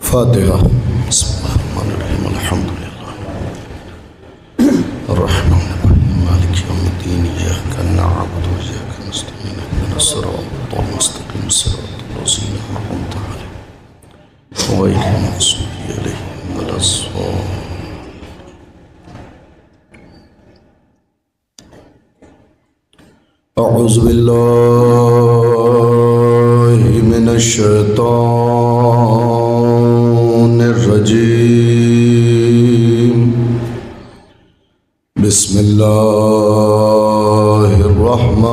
فاتحہ. بسم اللہ الرحمن الرحیم. الحمد للہ الرحمن الرحیم مالک یوم الدین. ایاک نعبد و ایاک نستعین. اهدنا الصراط المستقیم صراط الذین انعمت علیہم غیر المغضوب علیہم ولا الضالین. اعوذ باللہ من الشیطان الرجیم. بسم اللہ الرحمن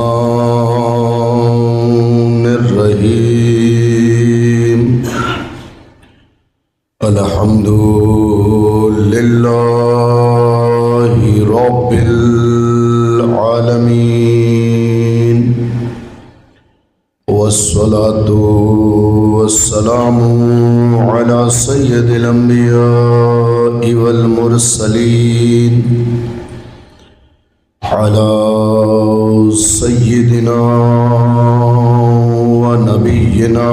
الرحیم. الحمد للہ رب العالمین والصلاة والسلام على سید الانبیاء والمرسلین على سیدنا ونبینا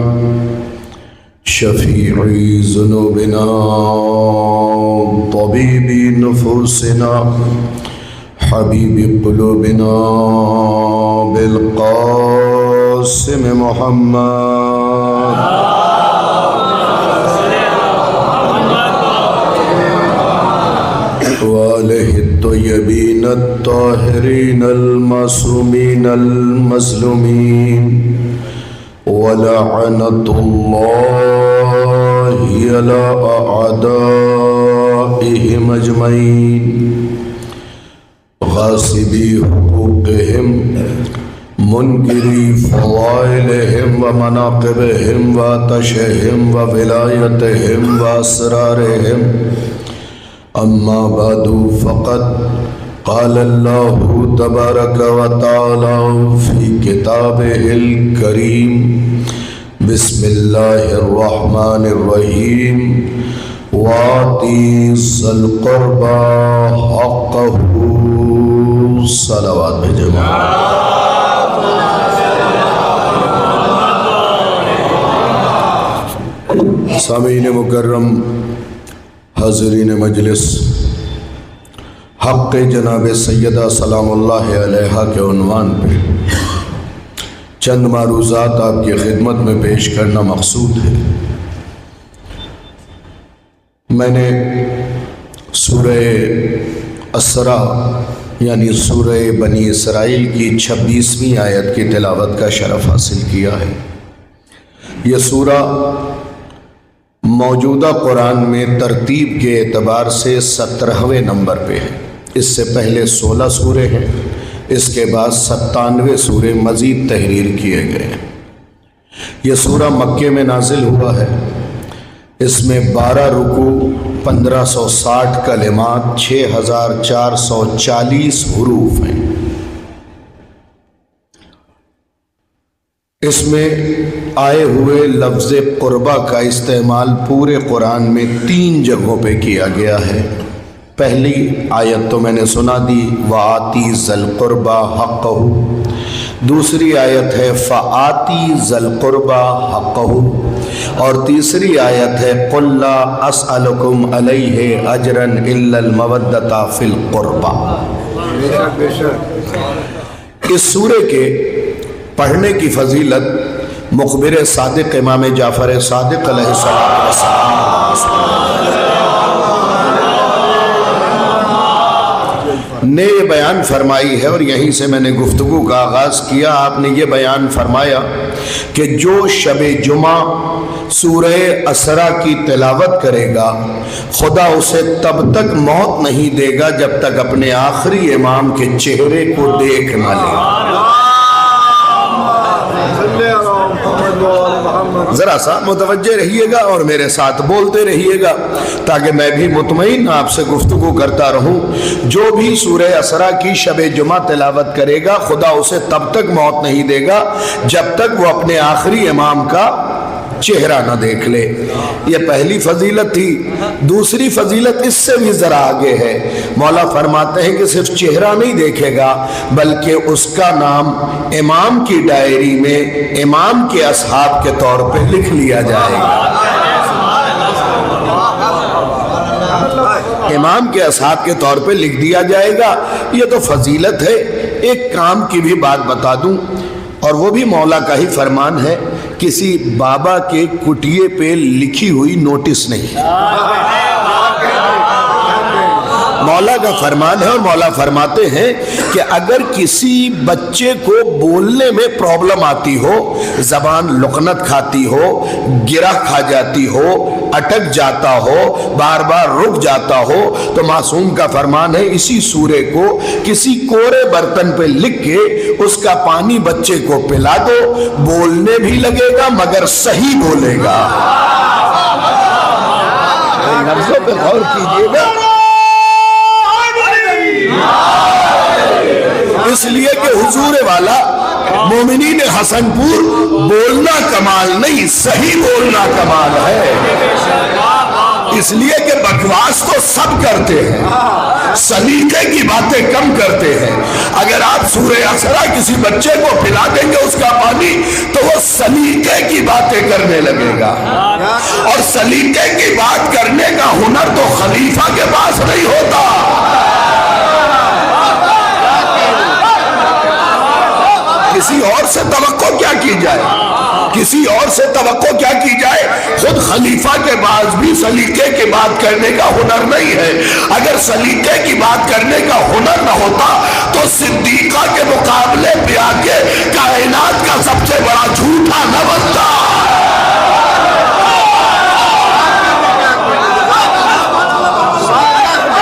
شفیع ذنوبنا طبیب نفوسنا حبیب قلوبنا بالقاسم محمد وآلہ الطیبین الطاہرین المعصومین المظلومین ولعنت اللہ علی اعدائہم اجمعین غاصبی حقوقہم منکری فضائلہم ومناقبہم وعطشہم وولایتہم واسرارہم. اما بعد فقد قال اللہ تبارک وتعالی فی کتابہ الکریم. بسم اللہ الرحمن الرحیم. وآتی ذی القربى حقہ. صلوات بھیجیں. سامعین مکرم، حاضرین مجلس، حق جناب سیدہ سلام اللہ علیہا کے عنوان پہ چند معروضات آپ کی خدمت میں پیش کرنا مقصود ہے. میں نے سورہ اسرا یعنی سورہ بنی اسرائیل کی 26ویں آیت کی تلاوت کا شرف حاصل کیا ہے. یہ سورہ موجودہ قرآن میں ترتیب کے اعتبار سے 17ویں نمبر پہ ہے. اس سے پہلے 16 سورے ہیں، اس کے بعد 97 سورے مزید تحریر کیے گئے ہیں. یہ سورہ مکے میں نازل ہوا ہے. اس میں 12 رکوع، 1560 کلمات، 6440 حروف ہیں. اس میں آئے ہوئے لفظ قربہ کا استعمال پورے قرآن میں 3 جگہوں پہ کیا گیا ہے. پہلی آیت تو میں نے سنا دی، وآتی ذی القربى حقہ. دوسری آیت ہے فآتی ذی القربى حقہ. اور تیسری آیت ہے قل لا اسألکم علیہ اجرا الا المودۃ فی القربى. اس سورے کے پڑھنے کی فضیلت مخبر صادق امام جعفر صادق علیہ السلام نے یہ بیان فرمائی ہے، اور یہیں سے میں نے گفتگو کا آغاز کیا. آپ نے یہ بیان فرمایا کہ جو شب جمعہ سورہ اسرا کی تلاوت کرے گا خدا اسے تب تک موت نہیں دے گا جب تک اپنے آخری امام کے چہرے کو دیکھ نہ لے. ذرا سا متوجہ رہیے گا اور میرے ساتھ بولتے رہیے گا تاکہ میں بھی مطمئن آپ سے گفتگو کرتا رہوں. جو بھی سورہ اسرا کی شب جمعہ تلاوت کرے گا خدا اسے تب تک موت نہیں دے گا جب تک وہ اپنے آخری امام کا چہرہ نہ دیکھ لے. یہ پہلی فضیلت تھی. دوسری فضیلت اس سے بھی ذرا آگے ہے. مولا فرماتے ہیں کہ صرف چہرہ نہیں دیکھے گا بلکہ اس کا نام امام کی ڈائری میں امام کے اصحاب کے طور پہ لکھ لیا جائے گا. امام کے اصحاب کے طور پہ لکھ دیا جائے گا. یہ تو فضیلت ہے. ایک کام کی بھی بات بتا دوں اور وہ بھی مولا کا ہی فرمان ہے. کسی بابا کے کٹیے پہ لکھی ہوئی نوٹس نہیں. مولا کا فرمان ہے اور مولا فرماتے ہیں کہ اگر کسی بچے کو بولنے میں پرابلم آتی ہو, زبان لکنت کھاتی ہو, گرہ کھا جاتی ہو, اٹک جاتا ہو, بار بار رک جاتا ہو, تو معصوم کا فرمان ہے اسی سورے کو کسی کورے برتن پہ لکھ کے اس کا پانی بچے کو پلا دو. بولنے بھی لگے گا مگر صحیح بولے گا. لفظوں پہ غور کیجیے گا. اس لیے کہ حضور والا مومنین حسن پور بولنا کمال نہیں, صحیح بولنا کمال ہے. اس لیے کہ بکواس تو سب کرتے ہیں, سلیقے کی باتیں کم کرتے ہیں. اگر آپ سورہ اسرا کسی بچے کو پلا دیں گے اس کا پانی تو وہ سلیقے کی باتیں کرنے لگے گا. اور سلیقے کی بات کرنے کا ہنر تو خلیفہ کے پاس نہیں ہوتا. کسی اور سے توقع کیا کی جائے, کسی اور سے توقع کیا کی جائے. خود خلیفہ کے پاس بھی سلیقے کی بات کرنے کا ہنر نہیں ہے. اگر سلیقے کی بات کرنے کا ہنر نہ ہوتا تو صدیقہ کے مقابلے پہ آ کے کائنات کا سب سے بڑا جھوٹا نہ بنتا.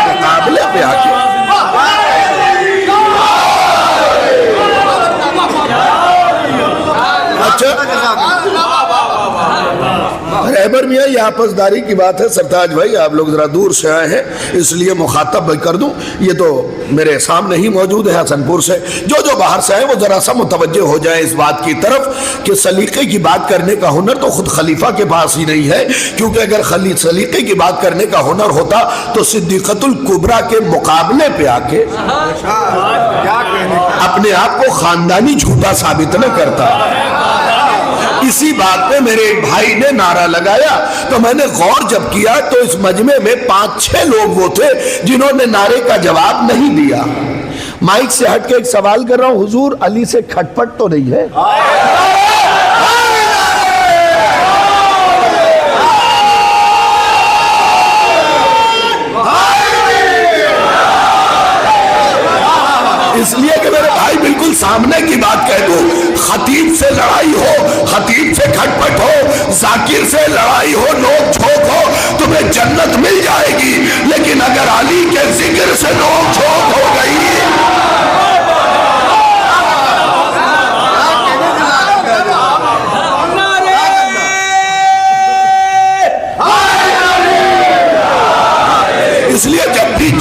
مقابلے پہ آ کے رہبر میاں یہ آپس داری کی بات ہے. سرتاج بھائی آپ لوگ ذرا دور سے آئے ہیں اس لیے مخاطب کر دوں. یہ تو میرے سامنے ہی موجود ہے حسن پور سے. جو باہر سے آئے وہ ذرا سا متوجہ ہو جائے اس بات کی طرف کہ سلیقے کی بات کرنے کا ہنر تو خود خلیفہ کے پاس ہی نہیں ہے. کیونکہ اگر سلیقے کی بات کرنے کا ہنر ہوتا تو صدیقۃ الکبریٰ کے مقابلے پہ آ کے اپنے آپ کو خاندانی جھوٹا ثابت نہ کرتا. اسی بات پہ میرے ایک بھائی نے نعرہ لگایا تو میں نے غور جب کیا تو اس مجمع میں 5-6 لوگ وہ تھے جنہوں نے نعرے کا جواب نہیں دیا. مائک سے ہٹ کے ایک سوال کر رہا ہوں, حضور علی سے کھٹپٹ تو نہیں ہے؟ اس لیے کہ میرے بھائی بالکل سامنے کی بات کہہ دوں, خطیب سے لڑائی ہو, خطیب سے کھٹپٹ ہو, ذاکر سے لڑائی ہو, نوک جھوک ہو, تمہیں جنت مل جائے گی. لیکن اگر علی کے ذکر سے نوک جھوک ہو گئی اس لیے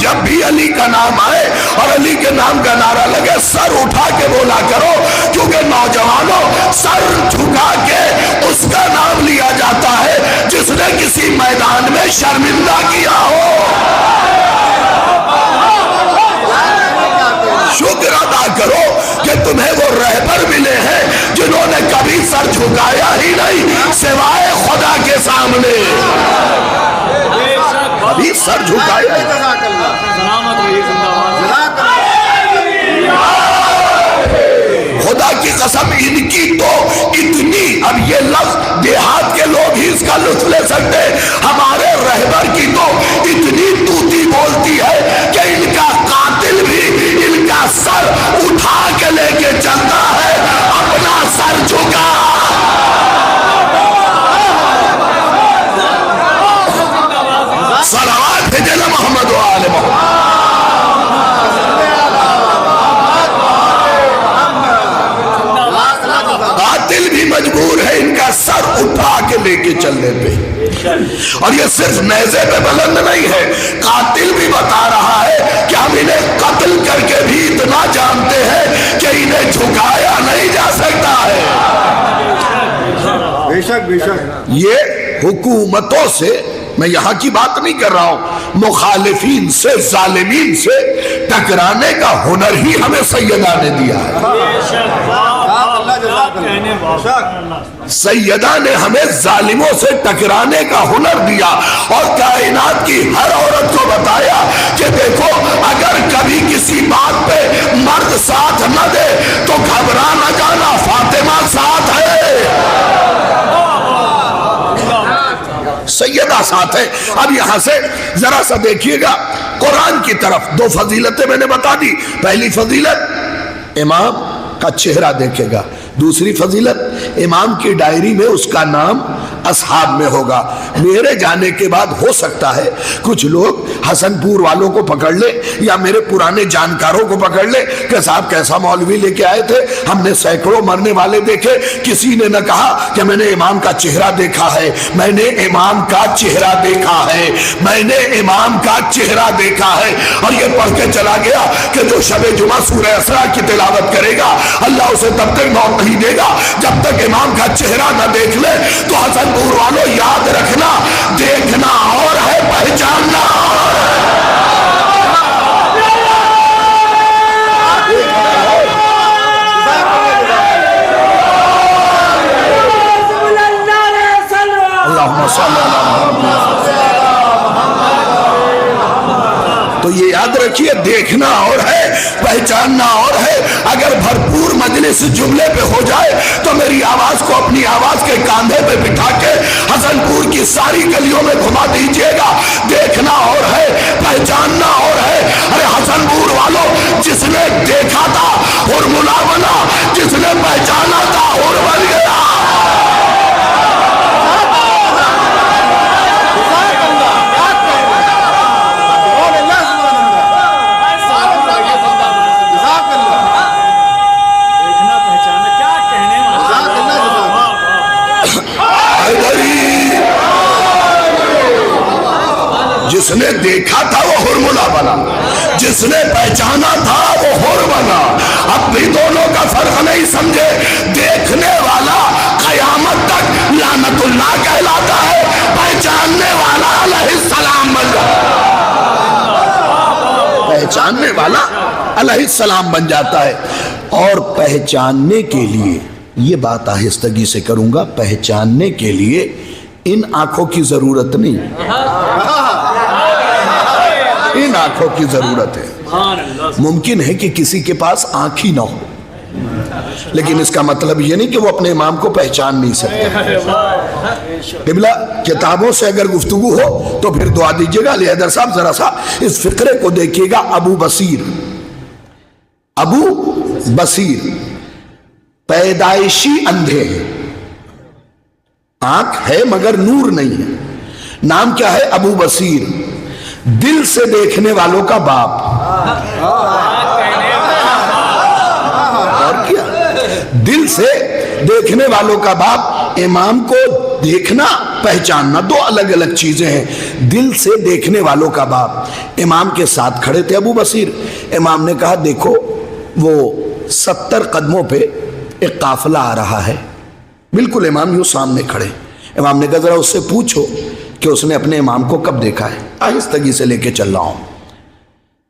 جب بھی علی کا نام آئے اور علی کے نام کا نعرہ لگے سر اٹھا کے بولا کرو. کیونکہ نوجوانوں سر جھکا کے اس کا نام لیا جاتا ہے جس نے کسی میدان میں شرمندہ کیا ہو. شکر ادا کرو کہ تمہیں وہ رہبر ملے ہیں جنہوں نے کبھی سر جھکایا ہی نہیں سوائے خدا کے سامنے. ابھی سر جھکایا خدا کی قسم ان کی تو اتنی, اب یہ لفظ دیہات کے لوگ ہی اس کا لطف لے سکتے, ہمارے رہبر کی تو اتنی توتی بولتی ہے کہ ان کا قاتل بھی ان کا سر اٹھا کے لے کے چلتا ہے, اپنا سر جھکا. صلوات بھیجنا محمد و آل محمد. قاتل بھی مجبور ہے ان کا سر اٹھا کے لے کے چلنے پہ. اور یہ صرف نیزے پہ بلند نہیں ہے, قاتل بھی بتا رہا ہے کہ ہم انہیں قتل کر کے بھی اتنا جانتے ہیں کہ انہیں جھکایا نہیں جا سکتا ہے. بے شک یہ حکومتوں سے، میں یہاں کی بات نہیں کر رہا ہوں، مخالفین سے، ظالمین سے ٹکرانے کا ہنر ہی ہمیں سیدہ نے دیا ہے۔ سیدہ نے ہمیں ظالموں سے ٹکرانے کا ہنر دیا اور کائنات کی ہر عورت کو بتایا کہ دیکھو اگر کبھی کسی بات پہ مرد ساتھ نہ دے تو گھبرا نہ جانا، فاطمہ ساتھ ہے، سیدہ ساتھ ہے۔ اب یہاں سے ذرا سا دیکھیے گا قرآن کی طرف، دو فضیلتیں میں نے بتا دی۔ پہلی فضیلت امام کا چہرہ دیکھے گا، دوسری فضیلت امام کی ڈائری میں اس کا نام اصحاب میں ہوگا۔ میرے جانے کے بعد ہو سکتا ہے کچھ لوگ حسن پور والوں کو پکڑ لے یا میرے پرانے جانکاروں کو پکڑ لے کہ صاحب کیسا مولوی لے کے آئے تھے، ہم نے سینکڑوں مرنے والے دیکھے، کسی نے نہ کہا کہ میں نے امام کا چہرہ دیکھا ہے، میں نے امام کا چہرہ دیکھا ہے، میں نے امام کا چہرہ دیکھا ہے۔ اور یہ پڑھ کے چلا گیا کہ جو شب جمعہ سورہ اسراء کی تلاوت کرے گا اللہ اسے تب تک موت نہیں دے گا جب تک امام کا چہرہ نہ دیکھ لے۔ تو حسن پور والوں یاد رکھنا، دیکھنا اور ہے، پہچاننا اور ہے۔ اللہم صلی اللہ علیہ وسلم۔ تو یہ یاد رکھیے، دیکھنا اور ہے، پہچاننا اور ہے۔ اگر بھرپور مجلس جملے پہ ہو جائے تو میری آواز کو اپنی آواز کے کاندھے پہ بٹھا کے حسن پور کی ساری گلیوں میں گھما دیجئے گا۔ دیکھنا اور ہے، پہچاننا اور ہے۔ ارے حسن پور والوں، جس نے دیکھا تھا ہرملا بنا، جس نے پہچانا تھا ہر بن گیا۔ جس نے دیکھا تھا وہ ہرملا بنا، جس نے پہچانا تھا وہ ہر بنا۔ اب بھی دونوں کا فرق نہیں سمجھے، دیکھنے والا قیامت تک لعنت اللہ کہلاتا ہے، پہچاننے والا علیہ السلام بن جاتا ہے، پہچاننے والا علیہ السلام بن جاتا ہے۔ اور پہچاننے کے لیے، یہ بات آہستگی سے کروں گا، پہچاننے کے لیے ان آنکھوں کی ضرورت نہیں، ان آنکھوں کی ضرورت ہے۔ ممکن ہے کہ کسی کے پاس آنکھ ہی نہ ہو، لیکن اس کا مطلب یہ نہیں کہ وہ اپنے امام کو پہچان نہیں سکتے۔ قبلہ کتابوں سے اگر گفتگو ہو تو پھر دعا دیجیے گا۔ علی حیدر صاحب ذرا سا اس فقرے کو دیکھیے گا۔ ابو بصیر، ابو بصیر پیدائشی اندھے ہیں، آنکھ ہے مگر نور نہیں ہے۔ نام کیا ہے؟ ابو بصیر، دل سے دیکھنے والوں کا باپ۔ اور کیا؟ دل سے دیکھنے والوں کا باپ۔ امام کو دیکھنا پہچاننا دو الگ الگ چیزیں ہیں۔ دل سے دیکھنے والوں کا باپ امام کے ساتھ کھڑے تھے ابو بصیر۔ امام نے کہا دیکھو وہ 70 قدموں پہ ایک قافلہ آ رہا ہے، بالکل امام یوں سامنے کھڑے۔ امام نے کہا ذرا اس سے پوچھو کہ اس نے اپنے امام کو کب دیکھا ہے، آہستگی سے لے کے چل رہا ہوں۔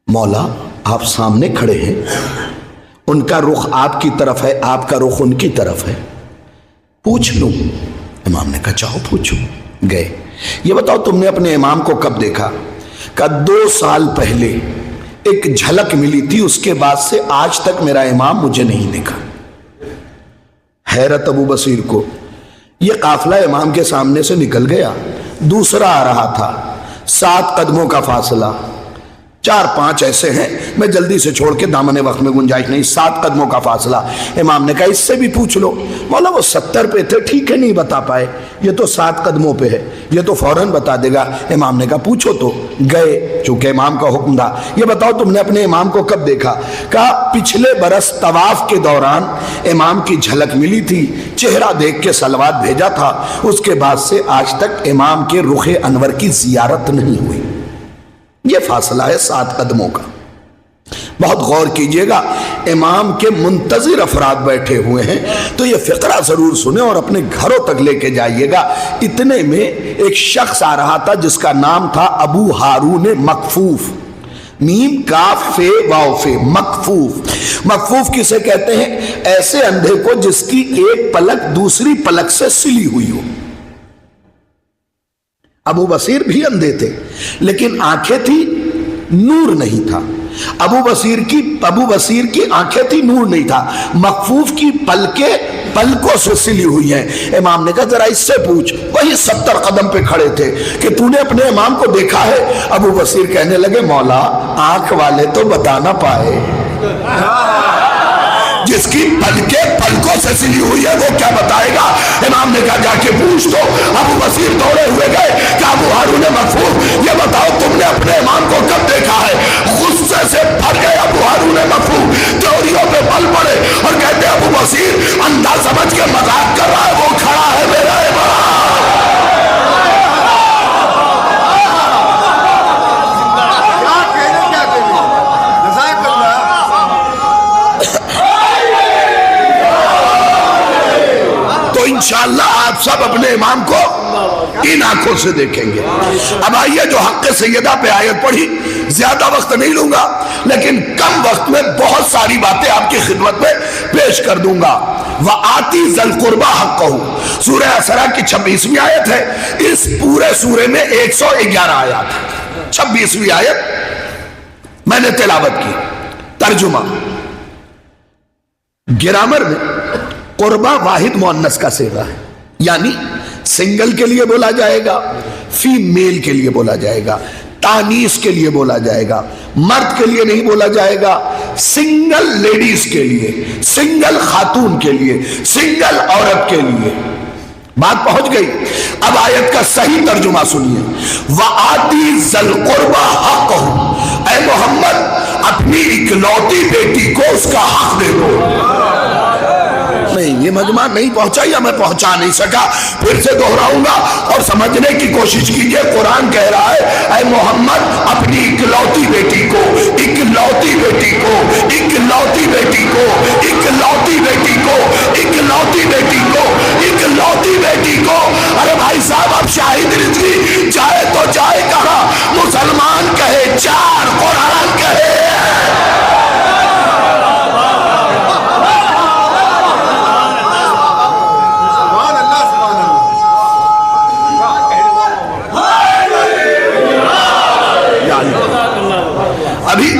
مولا آپ سامنے کھڑے ہیں، ان کا رخ آپ کی طرف ہے، آپ کا رخ ان کی طرف ہے، پوچھ لوں؟ امام نے کہا چاہو پوچھو۔ گئے، یہ بتاؤ تم نے اپنے امام کو کب دیکھا؟ کہا 2 سال پہلے ایک جھلک ملی تھی، اس کے بعد سے آج تک میرا امام مجھے نہیں دیکھا۔ حیرت ابو بصیر کو، یہ قافلہ امام کے سامنے سے نکل گیا، دوسرا آ رہا تھا، 7 قدموں کا فاصلہ، 4-5 ایسے ہیں، میں جلدی سے چھوڑ کے دامن وقت میں گنجائش نہیں، 7 قدموں کا فاصلہ۔ امام نے کہا اس سے بھی پوچھ لو۔ مولا وہ 70 پہ تھے، ٹھیک ہے نہیں بتا پائے، یہ تو 7 قدموں پہ ہے، یہ تو فوراً بتا دے گا۔ امام نے کہا پوچھو تو۔ گئے، چونکہ امام کا حکم تھا۔ یہ بتاؤ تم نے اپنے امام کو کب دیکھا؟ کہا پچھلے برس طواف کے دوران امام کی جھلک ملی تھی، چہرہ دیکھ کے صلوات بھیجا تھا، اس کے بعد سے آج تک امام کے رخ انور کی زیارت نہیں ہوئی۔ یہ فاصلہ ہے 7 قدموں کا۔ بہت غور کیجئے گا، امام کے منتظر افراد بیٹھے ہوئے ہیں تو یہ فقرہ ضرور سنیں اور اپنے گھروں تک لے کے جائیے گا۔ اتنے میں ایک شخص آ رہا تھا جس کا نام تھا ابو ہارون مکفوف، میم کاف فے واو فے، مکفوف۔ مکفوف کسے کہتے ہیں؟ ایسے اندھے کو جس کی ایک پلک دوسری پلک سے سلی ہوئی ہو۔ ابو بصیر بھی اندھے تھے لیکن آنکھیں تھی، نور نہیں تھا۔ ابو بصیر کی آنکھیں تھی، نور نہیں تھا۔ مکفوف کی پلکیں پلکوں سے سلی ہوئی ہیں۔ امام نے کہا ذرا اس سے پوچھ، وہی 70 قدم پہ کھڑے تھے، کہ تو نے اپنے امام کو دیکھا ہے؟ ابو بصیر کہنے لگے مولا آنکھ والے تو بتا نہ پائے، جس کی پلکیں پلکوں سے سلی ہوئی ہے وہ کیا بتائے گا؟ امام نے کہا جا کے پوچھ تو۔ ابو بصیر دوڑے ہوئے گئے کہ ابو ہارون مکفوف یہ بتاؤ تم نے اپنے امام کو کب دیکھا ہے؟ غصے سے بھر گئے ابو ہارون مکفوف، تیوریوں پہ بل پڑے اور کہتے ابو بصیر اندھا سمجھ کے مذاق کر رہا ہے، وہ کھڑا ہے میرا امام۔ انشاءاللہ آپ سب اپنے امام کو ان آنکھوں سے دیکھیں گے۔ اب آئیے جو حق سیدہ پہ آیت پڑھی، زیادہ وقت نہیں لوں گا لیکن کم وقت میں بہت ساری باتیں آپ کی خدمت میں پیش کر دوں گا۔ وَآتِ ذَا الْقُرْبَىٰ حَقَّهُ سورہ اسراء کی 26ویں آیت ہے۔ اس پورے سورے میں 111 آیات ہیں۔ 26ویں آیت میں نے تلاوت کی۔ ترجمہ، گرامر میں قربہ واحد مؤنث کا صیغہ ہے، یعنی سنگل کے لیے بولا جائے گا، فیمیل کے لیے بولا جائے گا، تانیث کے لیے بولا جائے گا، مرد کے لیے نہیں بولا جائے گا، سنگل لیڈیز کے لیے، سنگل خاتون کے لیے، سنگل عورت کے لیے۔ بات پہنچ گئی؟ اب آیت کا صحیح ترجمہ سنیے۔ وَآتِ ذَا الْقُرْبَىٰ حَقَّهُ، اے محمد اپنی اکلوتی بیٹی کو اس کا حق دے دو۔ نہیں، یہ مجمع نہیں پہنچا یا میں پہنچا نہیں سکا، پھر سے دہراؤں گا اور سمجھنے کی کوشش کیجئے۔ قرآن کہہ رہا ہے اے محمد اپنی اکلوتی بیٹی کو، اکلوتی بیٹی کو، اکلوتی بیٹی کو، اکلوتی بیٹی کو، اکلوتی بیٹی کو، اکلوتی بیٹی کو۔ ارے بھائی صاحب اب شاہد رضوی جائے تو جائے کہاں؟ مسلمان کہے چار، قرآن کہے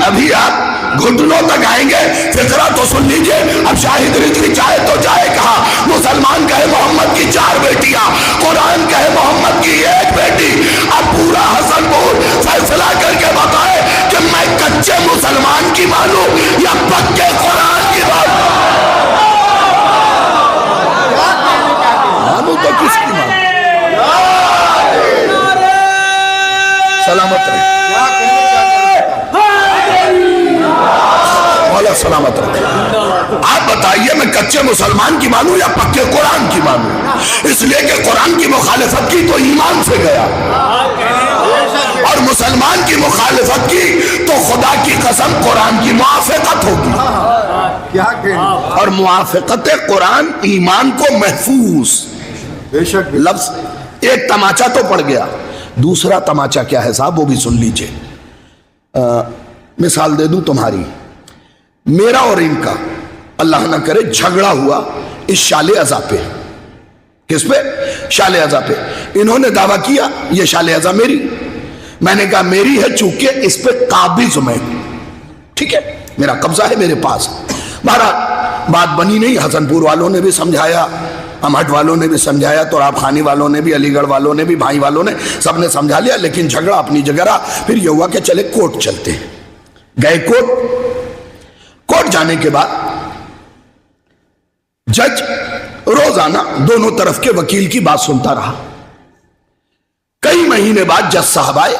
ابھی آپ گھٹنوں تک آئیں گے، فقرہ تو سن لیجئے۔ اب شاہد رضوی چاہے تو جائے کہاں؟ مسلمان کہے محمد کی 4 بیٹیاں، قرآن کہے محمد کی 1 بیٹی۔ اب پورا حسن پور فیصلہ کر کے بتائے کہ میں کچے مسلمان کی مانوں یا پکے قرآن کی مانوں؟ مانوں تو کس کی مانوں؟ سلامت رہے، سلامت رکھے۔ آپ بتائیے میں کچے مسلمان کی مانوں یا پکے قرآن کی مانوں؟ اس لیے کہ قرآن کی مخالفت کی تو ایمان سے گیا، اور مسلمان کی مخالفت کی تو خدا کی قسم قرآن کی موافقت ہوگی، اور موافقت قرآن ایمان کو محفوظ۔ لفظ ایک تماچا تو پڑ گیا، دوسرا تماچا کیا ہے صاحب وہ بھی سن لیجئے۔ مثال دے دوں تمہاری، میرا اور ان کا اللہ نہ کرے جھگڑا ہوا اس شال عزا پہ۔ کس پہ؟ شال عزا پہ۔ انہوں نے دعویٰ کیا یہ شال عزا میری، میں نے کہا میری ہے چونکہ اس پہ قابض میں، ٹھیک ہے میرا قبضہ ہے میرے پاس۔ بہرحال بات بنی نہیں، حسن پور والوں نے بھی سمجھایا، امہٹ والوں نے بھی سمجھایا، تو آپ خانی والوں نے بھی، علی گڑھ والوں نے بھی، بھائی والوں نے، سب نے سمجھا لیا، لیکن جھگڑا اپنی جگہ رہا۔ پھر یہ ہوا کہ چلے کورٹ چلتے ہیں، گئے کورٹ جانے کے بعد جج روزانہ دونوں طرف کے وکیل کی بات سنتا رہا۔ کئی مہینے بعد جج صاحب آئے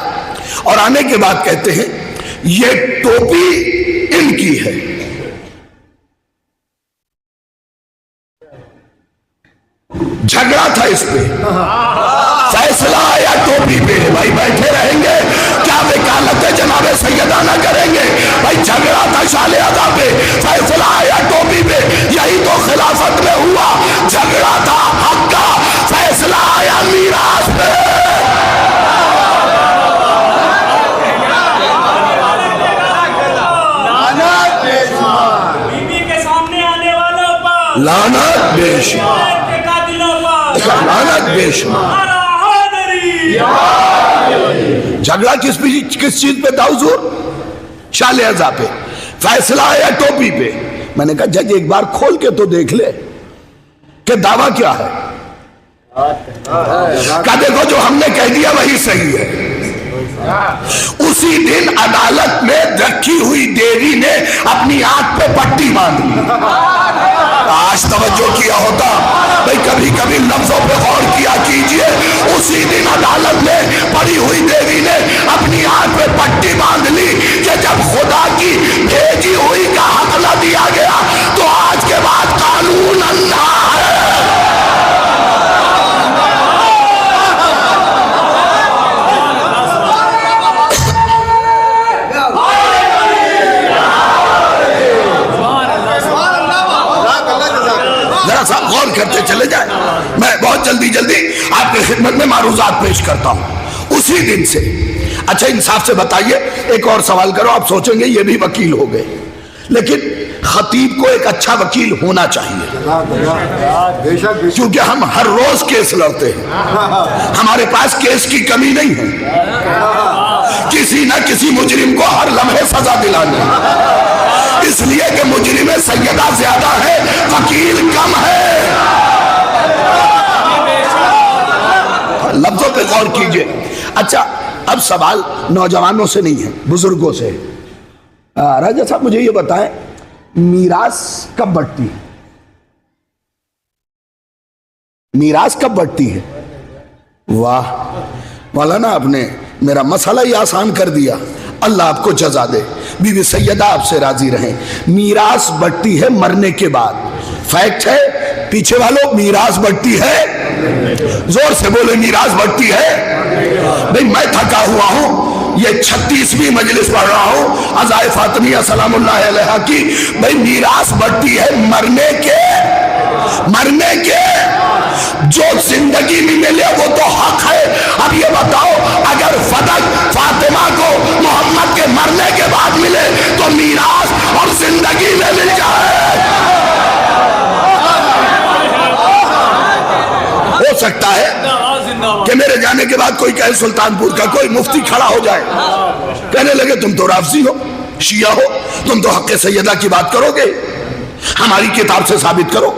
اور آنے کے بعد کہتے ہیں یہ ٹوپی ان کی ہے۔ جھگڑا تھا اس پہ، فیصلہ آیا ٹوپی پہ۔ بھائی بیٹھے رہیں گے کیا وکالت جناب سیدانہ کریں گے؟ بھائی جھگڑا تھا شال ادا پہ، فیصلہ آیا ٹوپی پہ، یہی تو خلافت میں ہوا، جھگڑا تھا حق کا، فیصلہ آیا میراث پہ۔ لعنت بے شمار، لعنت بے شمار۔ جھگڑا کس چیز پہ تھا حضور؟ شال اعضا پہ، فیصلہ آیا ٹوپی پہ۔ میں نے کہا جج ایک بار کھول کے تو دیکھ لے کہ دعویٰ کیا ہے۔ کہا دیکھو جو ہم نے کہہ دیا وہی صحیح ہے۔ اسی دن عدالت میں رکھی ہوئی دیوی نے اپنی آنکھ پہ پٹی باندھ لی۔ آج توجہ کیا ہوتا بھئی، کبھی کبھی لفظوں پہ غور کیا کیجئے۔ اسی دن عدالت میں پڑی ہوئی دیوی نے اپنی آنکھ پہ پٹی باندھ لی کہ جب خدا کی بھیجی ہوئی کا حق نہ دیا گیا تو آج کے بعد قانون اندھا ہے۔ صاحب غور کرتے چلے جائیں، میں بہت جلدی آپ کی خدمت میں معروضات پیش کرتا ہوں اسی دن سے۔ اچھا انصاف سے بتائیے، ایک اور سوال کرو، آپ سوچیں گے یہ بھی وکیل ہو گئے، لیکن خطیب کو ایک اچھا وکیل ہونا چاہیے، کیونکہ ہم ہر روز کیس لڑتے ہیں، ہمارے پاس کیس کی کمی نہیں ہے، کسی نہ کسی مجرم کو ہر لمحے سزا دلانی ہے، اس لیے کہ مجرم سیدہ زیادہ ہے، وکیل کم ہے۔ لفظوں پہ غور کیجئے۔ اچھا اب سوال نوجوانوں سے نہیں ہے، بزرگوں سے۔ راجہ صاحب مجھے یہ بتائیں، میراث کب بٹتی ہے؟ میراث کب بٹتی ہے؟ واہ مولانا، آپ نے میرا مسئلہ ہی آسان کر دیا، اللہ آپ کو جزا دے۔ بی بی سیدہ آپ سے راضی رہیں۔ میراث بٹتی ہے مرنے کے بعد، فیکٹ ہے پیچھے والوں، میراث بٹتی ہے، زور سے بولے میراث بٹتی ہے۔ بھئی میں تھکا ہوا ہوں، یہ 36ویں مجلس پڑھ رہا ہوں عزائے فاطمیہ سلام اللہ علیہا کی۔ بھئی میراث بٹتی ہے مرنے کے، جو زندگی میں ملے وہ تو حق ہے۔ اب یہ بتاؤ اگر فدق فاطمہ کو محمد کے مرنے کے بعد ملے تو میراث اور زندگی میں مل جائے، ہو سکتا ہے کہ میرے جانے کے بعد کوئی کہے سلطان پور کا کوئی مفتی کھڑا ہو جائے، کہنے لگے تم تو رافضی ہو، شیعہ ہو، تم تو حق سیدہ کی بات کرو گے، ہماری کتاب سے ثابت کرو۔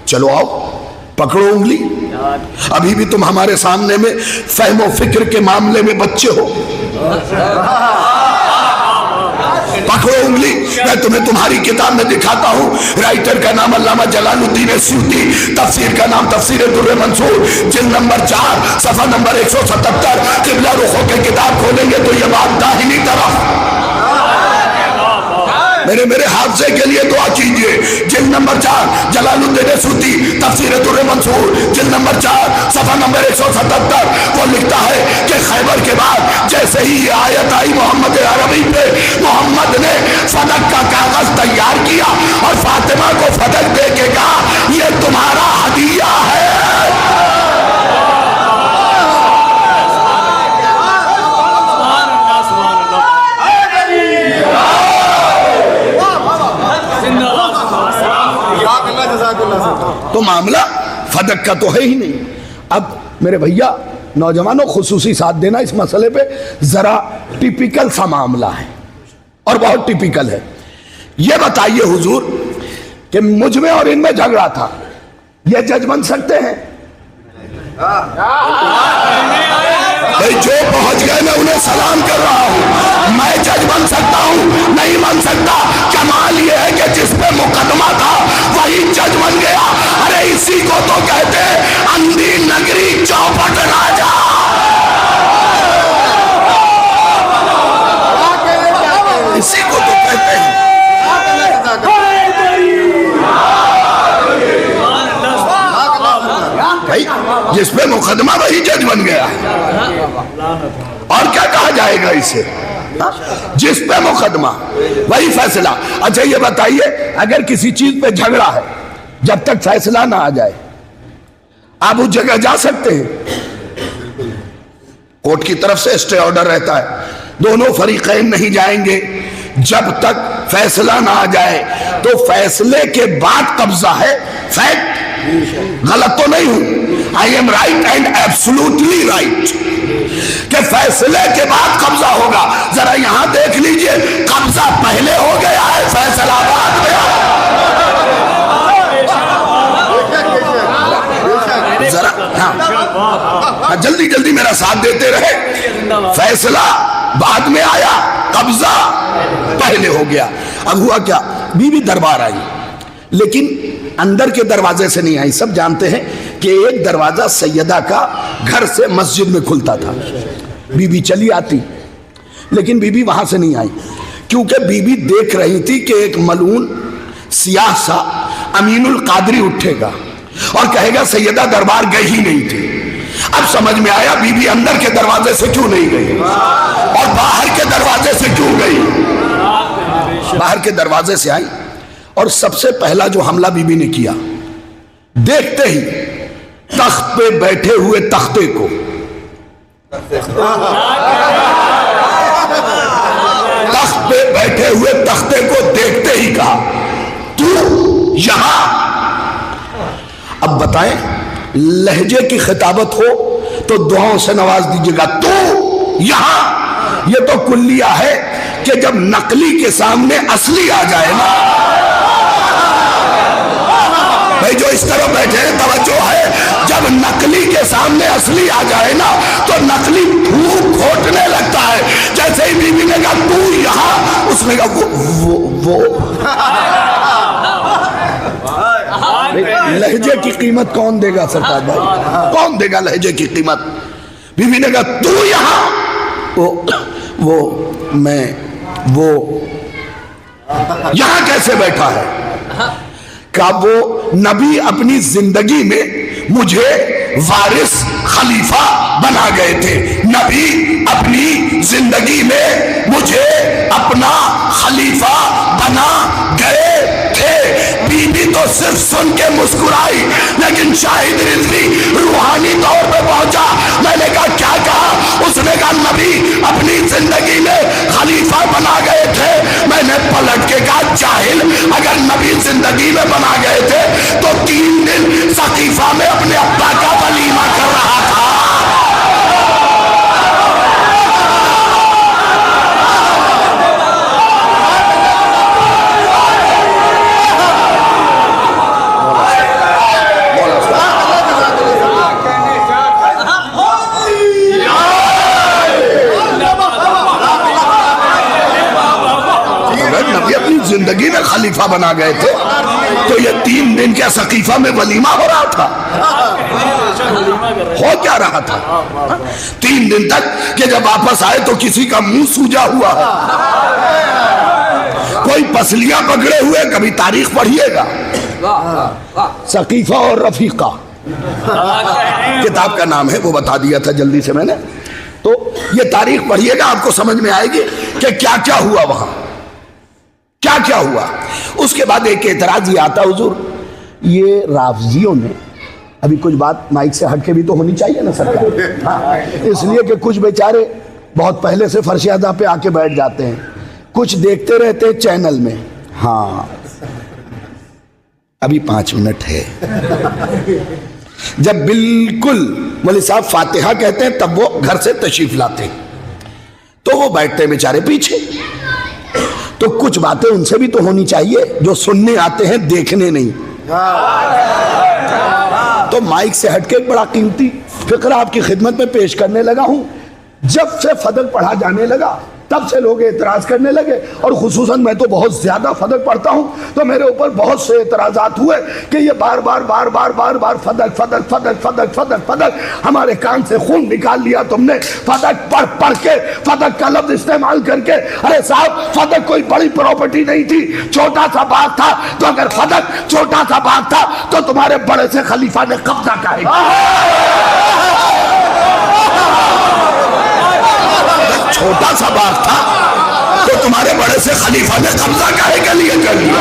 چلو آؤ پکڑو انگلی، ابھی بھی تم ہمارے سامنے میں فہم و فکر کے معاملے میں بچے ہو، پکڑو انگلی، میں تمہیں تمہاری کتاب میں دکھاتا ہوں۔ رائٹر کا نام علامہ جلال الدین سیوطی، تفسیر کا نام تفسیر در منصور، جلد نمبر 4 صفحہ نمبر 177، قبلہ رخوں کے کتاب کھولیں گے تو یہ بات داہنی طرف۔ میرے حافظے کے لیے دعا کیجئے۔ جلد نمبر 4 جلال الدین سیوطی، تفسیر در منصور، جلد نمبر 4 صفحہ نمبر 177، وہ لکھتا ہے کہ خیبر کے بعد جیسے ہی یہ آیت آئی محمد عربی پہ، محمد نے فدق کا کاغذ تیار کیا اور فاطمہ کو فدق دے کے کہا یہ تمہارا ہدیہ ہے۔ تو معاملہ فدق کا تو ہے ہی نہیں۔ اب میرے بھیا نوجوانوں خصوصی ساتھ دینا اس مسئلے پہ، ذرا ٹیپیکل سا معاملہ ہے اور بہت ٹیپیکل ہے۔ یہ بتائیے حضور کہ مجھ میں اور ان میں جھگڑا تھا، یہ جج بن سکتے ہیں؟ جو پہنچ گئے میں انہیں سلام کر رہا ہوں، میں جج بن سکتا ہوں؟ نہیں بن سکتا۔ کمال یہ ہے کہ جس پہ مقدمہ تھا وہی جج بن گیا۔ ارے اسی کو تو کہتے ہیں اندھی نگری چوپٹ راجا۔ اسی کو تو کہتے ہیں۔ جس پہ مقدمہ وہی جج بن گیا، اور کیا کہا جائے گا اسے؟ جس پہ مقدمہ وہی فیصلہ. اچھا یہ بتائیے اگر کسی چیز پہ جھگڑا ہے جب تک فیصلہ نہ آ جائے آپ اس جگہ جا سکتے ہیں؟ کورٹ کی طرف سے اسٹے آرڈر رہتا ہے, دونوں فریقین نہیں جائیں گے جب تک فیصلہ نہ آ جائے. تو فیصلے کے بعد قبضہ ہے. فیکٹ غلط تو نہیں ہوں, I am right and absolutely right کہ فیصلے کے بعد قبضہ ہوگا. ذرا یہاں دیکھ لیجئے, قبضہ پہلے ہو گیا ہے, فیصلہ بعد میں. ذرا ہاں جلدی جلدی میرا ساتھ دیتے رہے. فیصلہ بعد میں آیا, قبضہ پہلے ہو گیا. اب ہوا کیا, بی بی دربار آئی, لیکن اندر کے دروازے سے نہیں آئی. سب جانتے ہیں کہ ایک دروازہ سیدہ کا گھر سے مسجد میں کھلتا تھا. بی بی چلی آتی, لیکن بی بی وہاں سے نہیں آئی, کیونکہ بی بی دیکھ رہی تھی کہ ایک ملعون سیاہ سا امین القادری اٹھے گا اور کہے گا سیدہ دربار گئی ہی نہیں تھی. اب سمجھ میں آیا بی بی اندر کے دروازے سے کیوں نہیں گئی اور باہر کے دروازے سے کیوں گئی. باہر کے دروازے سے آئی اور سب سے پہلا جو حملہ بی بی نے کیا, دیکھتے ہی تخت پہ بیٹھے ہوئے تختے کو, تخت پہ بیٹھے ہوئے تختے کو دیکھتے ہی کہا تو یہاں. اب بتائیں لہجے کی خطابت ہو تو دعاؤں سے نواز دیجیے گا. تو یہاں یہ تو کلیہ ہے کہ جب نقلی کے سامنے اصلی آ جائے نا, بھائی جو اس طرح بیٹھے ہیں توجہ ہے, جب نقلی کے سامنے اصلی آ جائے نا تو نقلی پھوک کھوٹنے لگتا ہے. جیسے ہی بی بی نے کہا تو یہاں, اس نے کہا وہ لہجے کی قیمت کون دے گا سرکار بھائی, کون دے گا لہجے کی قیمت. بی بی نے کہا تو یہاں, وہ یہاں کیسے بیٹھا ہے. کہ وہ نبی اپنی زندگی میں مجھے وارث خلیفہ بنا گئے تھے. نبی اپنی زندگی میں مجھے اپنا خلیفہ بنا گئے تھے. بی بی تو صرف سن کے مسکرائی, لیکن شاہد رضوی روحانی طور پہ پہنچا. میں نے کہا کیا کہا؟ اس نے کہا نبی اپنی زندگی میں خلیفہ بنا گئے تھے. میں نے پلٹ کے کہا جاہل, اگر نبی زندگی میں بنا گئے تھے تو 3 دن سقیفہ میں اپنے ابا کا ولیمہ کر رہا تھا. زندگی میں خلیفہ بنا گئے تھے تو یہ 3 دن کیا سقیفہ میں ولیمہ ہو رہا تھا؟ ہو کیا رہا تھا 3 دن تک کہ جب واپس آئے تو کسی کا منہ سوجا ہوا ہے, کوئی پسلیاں پکڑے ہوئے. کبھی تاریخ پڑھیے گا, سقیفہ اور رفیقہ کتاب کا نام ہے, وہ بتا دیا تھا جلدی سے میں نے. تو یہ تاریخ پڑھیے گا, آپ کو سمجھ میں آئے گی کہ کیا کیا ہوا وہاں, کیا کیا ہوا. اس کے بعد ایک اعتراض یہ آتا, حضور یہ رافضیوں نے, ابھی کچھ بات مائک سے ہٹ کے بھی تو ہونی چاہیے نا سرکار, اس لیے کہ کچھ بیچارے بہت پہلے سے فرش ادا پہ آ کے بیٹھ جاتے ہیں, کچھ دیکھتے رہتے ہیں چینل میں. ہاں ابھی 5 منٹ ہے. جب بالکل مولوی صاحب فاتحہ کہتے ہیں تب وہ گھر سے تشریف لاتے ہیں, تو وہ بیٹھتے ہیں بیچارے پیچھے. تو کچھ باتیں ان سے بھی تو ہونی چاہیے جو سننے آتے ہیں, دیکھنے نہیں. تو مائک سے ہٹ کے ایک بڑا قیمتی فقرہ آپ کی خدمت میں پیش کرنے لگا ہوں. جب سے فدق پڑھا جانے لگا تب سے لوگ اعتراض کرنے لگے, اور خصوصاً میں تو بہت زیادہ فدق پڑھتا ہوں تو میرے اوپر بہت سے اعتراضات ہوئے کہ یہ بار بار بار بار بار بار فدق فدق فدق فدق فدق فدق, ہمارے کان سے خون نکال لیا تم نے. فدق پڑھ پڑھ کے فدق کا لفظ استعمال کر کے. ارے صاحب فدق کوئی بڑی پراپرٹی نہیں تھی, چھوٹا سا باغ تھا. تو اگر فدق چھوٹا سا باغ تھا تو تمہارے بڑے سے خلیفہ نے قبضہ کیا چھوٹا سا باغ تھا تمہارے بڑے سے خلیفہ نے قبضہ کاہے کے لیے کر لیا؟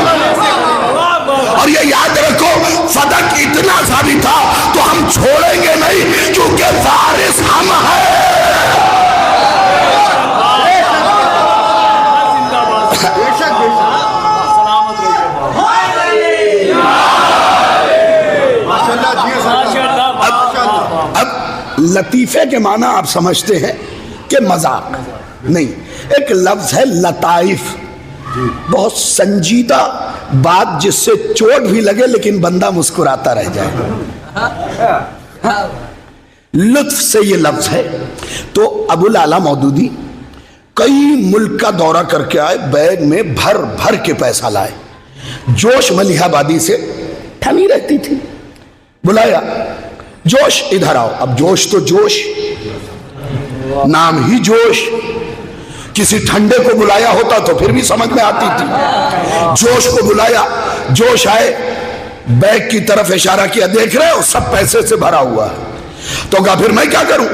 اور یہ یاد رکھو فدق اتنا سا بھی تھا تو ہم چھوڑیں گے نہیں، کیونکہ وارث ہم ہیں۔ اب لطیفے کے معنی آپ سمجھتے ہیں کہ مذاق نہیں، ایک لفظ ہے لطائف، بہت سنجیدہ بات جس سے چوٹ بھی لگے لیکن بندہ مسکراتا رہ جائے، لطف سے یہ لفظ ہے۔ تو ابو الاعلیٰ مودودی کئی ملک کا دورہ کر کے آئے، بیگ میں بھر بھر کے پیسہ لائے، جوش ملیحہ آبادی سے ٹھنی رہتی تھی، بلایا جوش ادھر آؤ۔ اب جوش تو جوش، نام ہی جوش، کسی ٹھنڈے کو بلایا ہوتا تو پھر بھی سمجھ میں آتی تھی، جوش کو بلایا، جوش آئے، بیگ کی طرف اشارہ کیا، دیکھ رہے ہو سب پیسے سے بھرا ہوا ہے۔ تو کہا پھر میں کیا کروں؟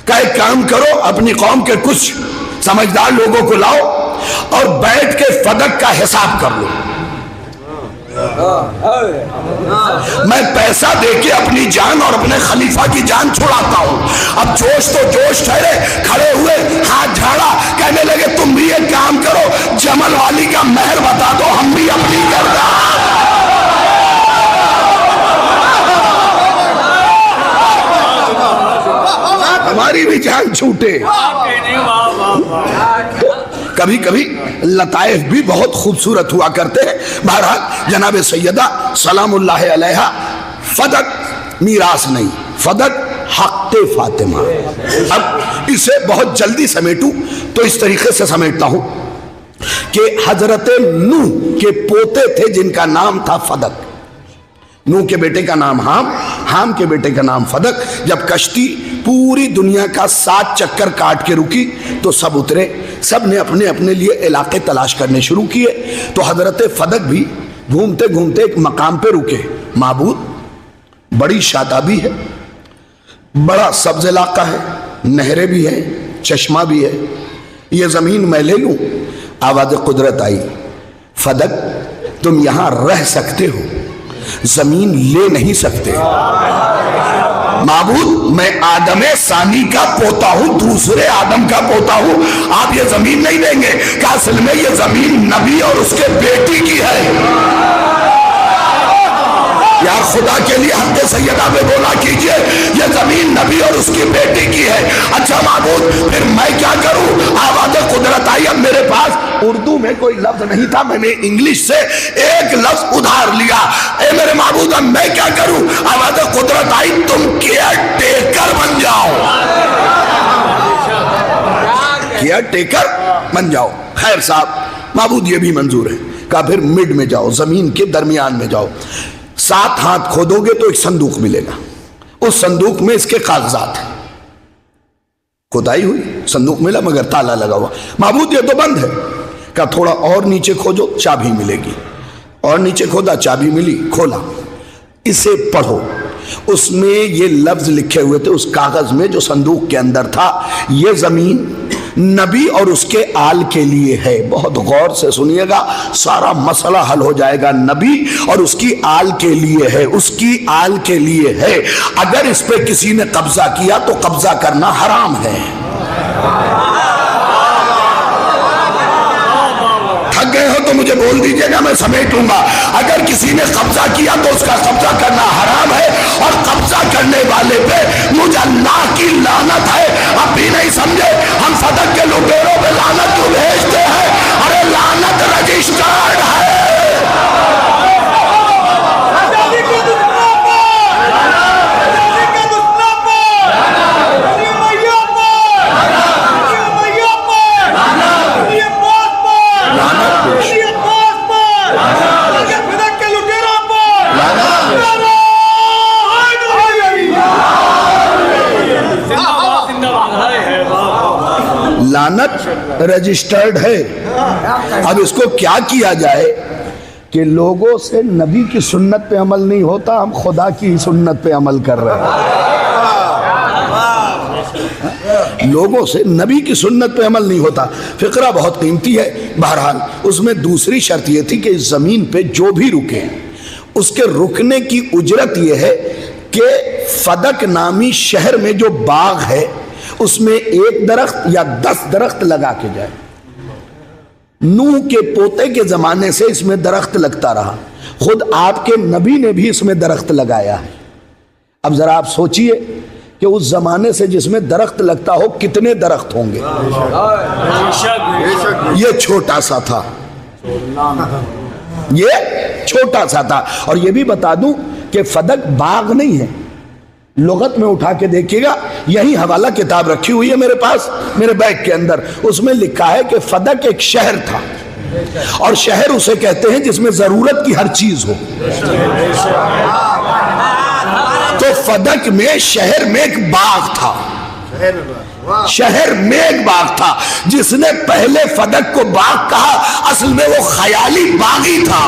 کہا ایک کام کرو، اپنی قوم کے کچھ سمجھدار لوگوں کو لاؤ اور بیٹھ کے فدق کا حساب کر لو، میں پیسہ دے کے اپنی جان اور اپنے خلیفہ کی جان چھڑاتا ہوں۔ اب جوش تو جوش ٹھہرے، کھڑے ہوئے، ہاتھ جھاڑا، کہنے لگے تم بھی ایک کام کرو، جمل والی کا مہر بتا دو، ہم بھی اپنی کردار۔ ہماری بھی جان چھوٹے۔ کبھی کبھی لطائف بھی بہت خوبصورت ہوا کرتے ہیں۔ بہرحال جناب سیدہ سلام اللہ علیہ، فدق میراث نہیں، فدق حق فاطمہ۔ اب اسے بہت جلدی سمیٹوں تو اس طریقے سے سمیٹتا ہوں کہ حضرت نوح کے پوتے تھے جن کا نام تھا فدق، نوح کے بیٹے کا نام حام، حام کے بیٹے کا نام فدق۔ جب کشتی پوری دنیا کا 7 چکر کاٹ کے رکی تو سب اترے، سب نے اپنے اپنے لیے علاقے تلاش کرنے شروع کیے، تو حضرت فدق بھی گھومتے گھومتے ایک مقام پہ رکے۔ معبود بڑی شادابی ہے، بڑا سبز علاقہ ہے، نہریں بھی ہیں، چشمہ بھی ہے، یہ زمین میں لے لوں؟ آواز قدرت آئی، فدق تم یہاں رہ سکتے ہو، زمین لے نہیں سکتے۔ معبود میں آدم ثانی کا پوتا ہوں، دوسرے آدم کا پوتا ہوں، آپ یہ زمین نہیں دیں گے؟ کہ اصل میں یہ زمین نبی اور اس کے بیٹی کی ہے۔ یا خدا کے لیے حق سیدہ پہ بولا کیجئے، یہ زمین نبی اور اس کی بیٹی کی ہے۔ اچھا معبود پھر میں کیا کروں؟ آواز قدرت آئی، اب میرے پاس اردو میں کوئی لفظ نہیں تھا، میں نے انگلش سے ایک لفظ ادھار لیا، اے میرے معبود اب میں کیا کروں؟ آواز قدرت آئی، تم کیئر ٹیکر بن جاؤ، کیئر ٹیکر بن جاؤ۔ خیر صاحب معبود یہ بھی منظور ہے، کہا پھر مڈ میں جاؤ، زمین کے درمیان میں جاؤ، 7 ہاتھ کھودو گے تو ایک صندوق ملے گا، اس صندوق میں اس کے کاغذات ہیں۔ کھدائی ہوئی، صندوق ملا مگر تالا لگا ہوا۔ معبود یہ تو بند ہے۔ کہا تھوڑا اور نیچے کھوجو، چابی ملے گی، اور نیچے کھودا، چابی ملی، کھولا، اسے پڑھو، اس میں یہ لفظ لکھے ہوئے تھے اس کاغذ میں جو صندوق کے اندر تھا، یہ زمین نبی اور اس کے آل کے لیے ہے۔ بہت غور سے سنیے گا، سارا مسئلہ حل ہو جائے گا۔ نبی اور اس کی آل کے لیے ہے، اس کی آل کے لیے ہے، اگر اس پہ کسی نے قبضہ کیا تو قبضہ کرنا حرام ہے۔ تھک گئے ہو تو مجھے بول دیجئے گا، میں سمیٹ لوں گا۔ اگر کسی نے قبضہ کیا تو اس کا قبضہ کرنا حرام ہے، اور قبضہ کرنے والے پہ مجھے اللہ کی لعنت ہے۔ اب بھی نہیں سمجھے ہم فدق کے لٹیروں پہ لعنت کیوں بھیجتے ہیں؟ ارے لعنت رجسٹرڈ ہے۔ لعنت رجسٹرڈ ہے۔ اب اس کو کیا کیا جائے کہ لوگوں سے نبی کی سنت پہ عمل نہیں ہوتا، ہم خدا کی سنت پہ عمل کر رہے ہیں۔ لوگوں سے نبی کی سنت پہ عمل نہیں ہوتا. فقرہ بہت قیمتی ہے. بہرحال اس میں دوسری شرط یہ تھی کہ اس زمین پہ جو بھی رکے اس کے رکنے کی اجرت یہ ہے کہ فدق نامی شہر میں جو باغ ہے اس میں 1 درخت یا 10 درخت لگا کے جائے. نوح کے پوتے کے زمانے سے اس میں درخت لگتا رہا. خود آپ کے نبی نے بھی اس میں درخت لگایا ہے. اب ذرا آپ سوچئے کہ اس زمانے سے جس میں درخت لگتا ہو کتنے درخت ہوں گے. یہ چھوٹا سا تھا, یہ چھوٹا سا تھا. اور یہ بھی بتا دوں کہ فدق باغ نہیں ہے. لغت میں اٹھا کے دیکھیے گا, یہی حوالہ کتاب رکھی ہوئی ہے میرے پاس, میرے بیگ کے اندر. اس میں لکھا ہے کہ فدق ایک شہر تھا, اور شہر اسے کہتے ہیں جس میں ضرورت کی ہر چیز ہو. تو فدق میں شہر میں ایک باغ تھا, شہر میں ایک باغ تھا. جس نے پہلے فدق کو باغ کہا اصل میں وہ خیالی باغی تھا.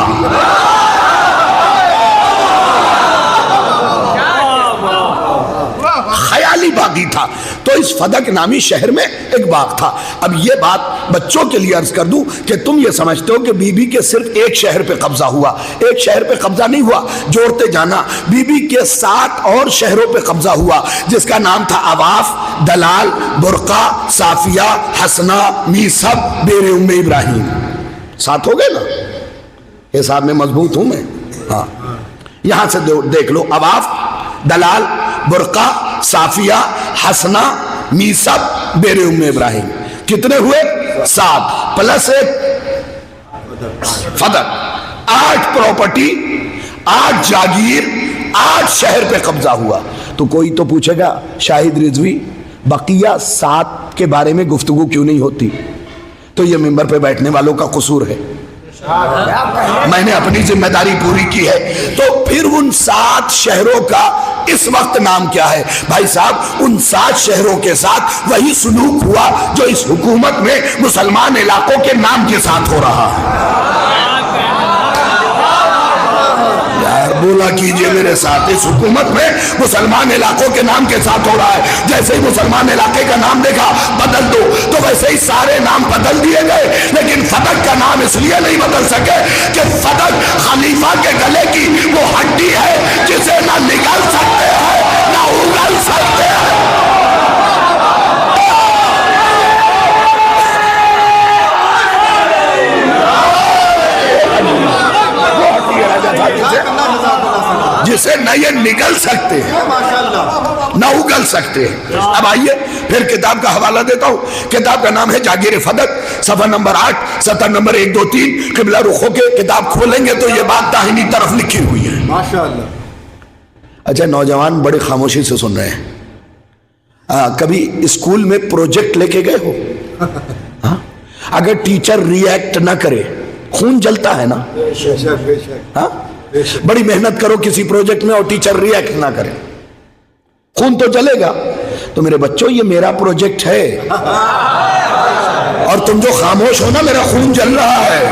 خیالی باغی تھا. تو اس فدق نامی شہر میں ایک باغ تھا. اب یہ بات بچوں کے لیے عرض کر دوں کہ تم یہ سمجھتے ہو کہ بی بی کے صرف ایک شہر پہ قبضہ ہوا. ایک شہر پہ قبضہ نہیں ہوا, جوڑتے جانا. بی بی کے 7 اور شہروں پہ قبضہ ہوا جس کا نام تھا عواف, دلال, برقع, صافیہ, حسنہ, میثب, بیر ام ابراہیم. 7 ہو گئے نا, حساب میں مضبوط ہوں میں. ہاں یہاں سے دیکھ لو, عواف, دلال, برقع, صافیہ, حسنہ, میثب, بیر ام ابراہیم. کتنے ہوئے؟ 7 پلس 1 فدق. 8 پراپرٹی, 8 جاگیر, 8 شہر پہ قبضہ ہوا. تو کوئی تو پوچھے گا شاہد رضوی بقیہ 7 کے بارے میں گفتگو کیوں نہیں ہوتی؟ تو یہ ممبر پہ بیٹھنے والوں کا قصور ہے. میں نے اپنی ذمہ داری پوری کی ہے. تو پھر ان 7 شہروں کا اس وقت نام کیا ہے؟ بھائی صاحب ان 7 شہروں کے ساتھ وہی سلوک ہوا جو اس حکومت میں مسلمان علاقوں کے نام کے ساتھ ہو رہا ہے. یار بولا کیجئے میرے ساتھ, اس حکومت میں مسلمان علاقوں کے نام کے ساتھ ہو رہا ہے. جیسے ہی مسلمان علاقے کا نام دیکھا بدل دو, تو ویسے ہی سارے نام بدل دیے گئے. لیکن فدق کا نام اس لیے نہیں بدل سکے کہ فدق خلیفہ کے گلے کی وہ ہڈی ہے جسے نہ نگل سکتے ہیں نہ اگل سکتے ہیں. جسے نہ یہ نگل سکتے ہیں نہ اگل سکتے ہیں. اب آئیے پھر کتاب کا حوالہ دیتا ہوں. کتاب کا نام ہے جاگیر فدق, صفحہ نمبر 8, سطر نمبر 1 2 3. قبلہ رخ ہو کے کتاب کھولیں گے تو یہ بات داہنی طرف لکھی ہوئی ہے. ماشاءاللہ. اچھا نوجوان بڑے خاموشی سے سن رہے ہیں. کبھی اسکول میں پروجیکٹ لے کے گئے ہو؟ اگر ٹیچر ری ایکٹ نہ کرے خون جلتا ہے نا. بڑی محنت کرو کسی پروجیکٹ میں اور ٹیچر ری ایکٹ نہ کرے, خون تو جلے گا. تو میرے بچوں یہ میرا پروجیکٹ ہے اور تم جو خاموش ہو نا, میرا خون جل رہا ہے.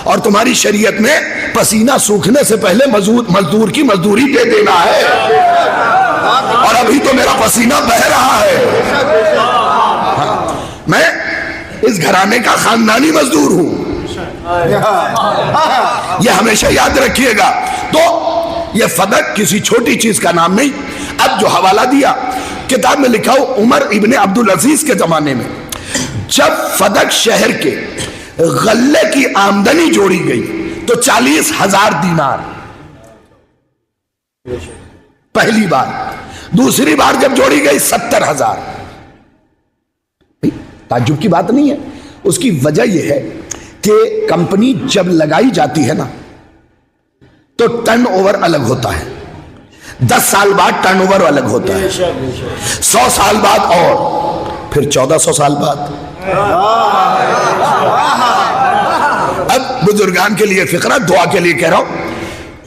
اور تمہاری شریعت میں پسینہ سوکھنے سے پہلے مزدور کی مزدوری دے دینا ہے, اور ابھی تو میرا پسینہ بہہ رہا ہے. میں اس گھرانے کا خاندانی مزدور ہوں, یہ ہمیشہ یاد رکھیے گا. تو یہ فدق کسی چھوٹی چیز کا نام نہیں. اب جو حوالہ دیا کتاب میں لکھا ہو, عمر ابن عبدالعزیز کے زمانے میں جب فدق شہر کے غلے کی آمدنی جوڑی گئی تو 40,000 دینار پہلی بار. دوسری بار جب جوڑی گئی 70,000. تعجب کی بات نہیں ہے. اس کی وجہ یہ ہے کہ کمپنی جب لگائی جاتی ہے نا تو ٹرن اوور الگ ہوتا ہے. 10 سال بعد ٹرن اوور الگ ہوتا ہے, 100 سال بعد, اور پھر 1400 سال بعد. اب بزرگان کے لیے فقرہ, دعا کے لیے کہہ رہا ہوں.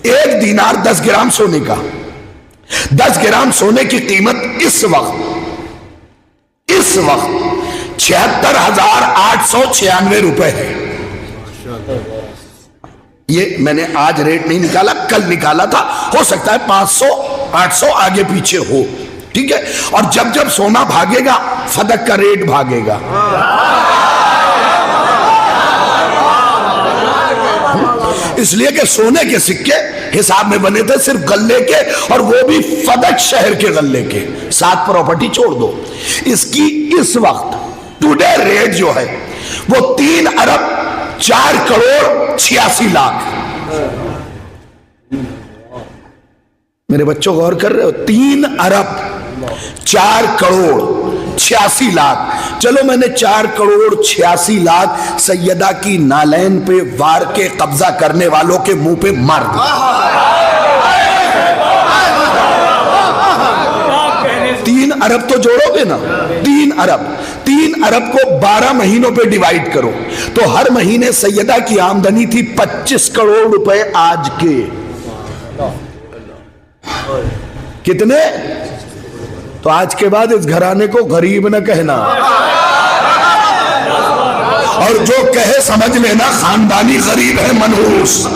1 دینار 10 گرام سونے کا. 10 گرام سونے کی قیمت اس وقت 76,896 روپے ہے. یہ میں نے آج ریٹ نہیں نکالا, کل نکالا تھا. ہو سکتا ہے 500 800 آگے پیچھے ہو. ٹھیک ہے، اور جب جب سونا بھاگے گا فدق کا ریٹ بھاگے گا. اس لیے کہ سونے کے سکے حساب میں بنے تھے صرف غلے کے، اور وہ بھی فدق شہر کے غلے کے. 7 پراپرٹی چھوڑ دو. اس کی اس وقت ٹوڈے ریٹ جو ہے وہ 3 ارب 4 کروڑ 86 لاکھ. میرے بچوں غور کر رہے ہو؟ 3 ارب 4 کروڑ 86 لاکھ. چلو میں نے 4 کروڑ 86 لاکھ سیدہ کی نالین پہ وار کے قبضہ کرنے والوں کے منہ پہ مار دیا. 3 ارب تو جوڑو گے نا، 3 ارب کو 12 مہینوں پہ ڈیوائیڈ کرو تو ہر مہینے سیدہ کی آمدنی تھی 25 کروڑ روپے. آج کے کتنے؟ تو آج کے بعد اس گھرانے کو غریب نہ کہنا، اور جو کہے سمجھ لینا خاندانی غریب ہے، منحوس.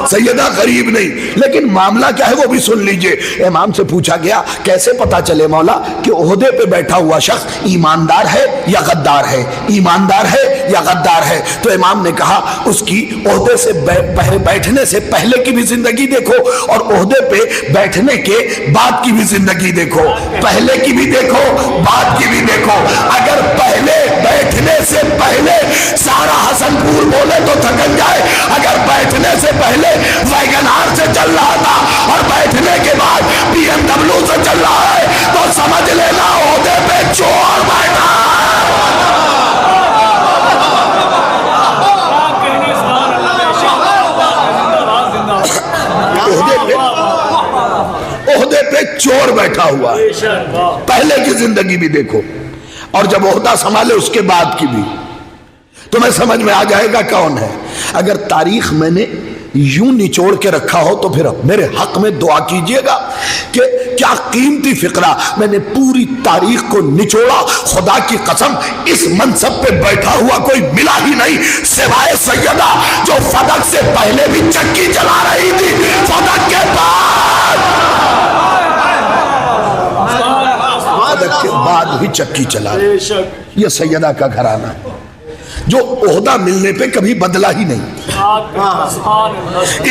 سیدہ غریب نہیں. لیکن معاملہ کیا ہے وہ بھی سن لیجئے. امام سے پوچھا گیا کیسے پتا چلے مولا کہ عہدے پہ بیٹھا ہوا شخص ایماندار ہے یا غدار ہے، ایماندار ہے یا غدار ہے؟ تو امام نے کہا اس کی عہدے سے بیٹھنے سے پہلے کی بھی زندگی دیکھو اور عہدے پہ بیٹھنے کے بعد کی بھی زندگی دیکھو. پہلے کی بھی دیکھو، بعد کی بھی دیکھو. اگر پہلے بیٹھنے سے پہلے سارا حسن پور بولے تو تھکن جائے، اگر بیٹھنے سے پہلے ویگن آر سے چل رہا تھا اور بیٹھنے کے بعد بی ایم ڈبلیو سے چل رہا ہے تو سمجھ لینا عہدے پہ چور بیٹھا. عہدے پہ چور بیٹھا ہوا ہے. پہلے کی زندگی بھی دیکھو اور جب عہدہ سنبھالے اس کے بعد کی بھی، تمہیں سمجھ میں آ جائے گا کون ہے. اگر تاریخ میں نے یوں نچوڑ کے رکھا ہو تو پھر میرے حق میں دعا کیجئے گا کہ کیا قیمتی فقرہ میں نے پوری تاریخ کو نچوڑا. خدا کی قسم اس منصب پہ بیٹھا ہوا کوئی ملا ہی نہیں سوائے سیدہ جو فدق سے پہلے بھی چکی چلا رہی تھی، فدق کے بعد بھی چکی چلا رہی. یہ سیدہ کا گھرانہ جو عہدہ ملنے پہ کبھی بدلا ہی نہیں.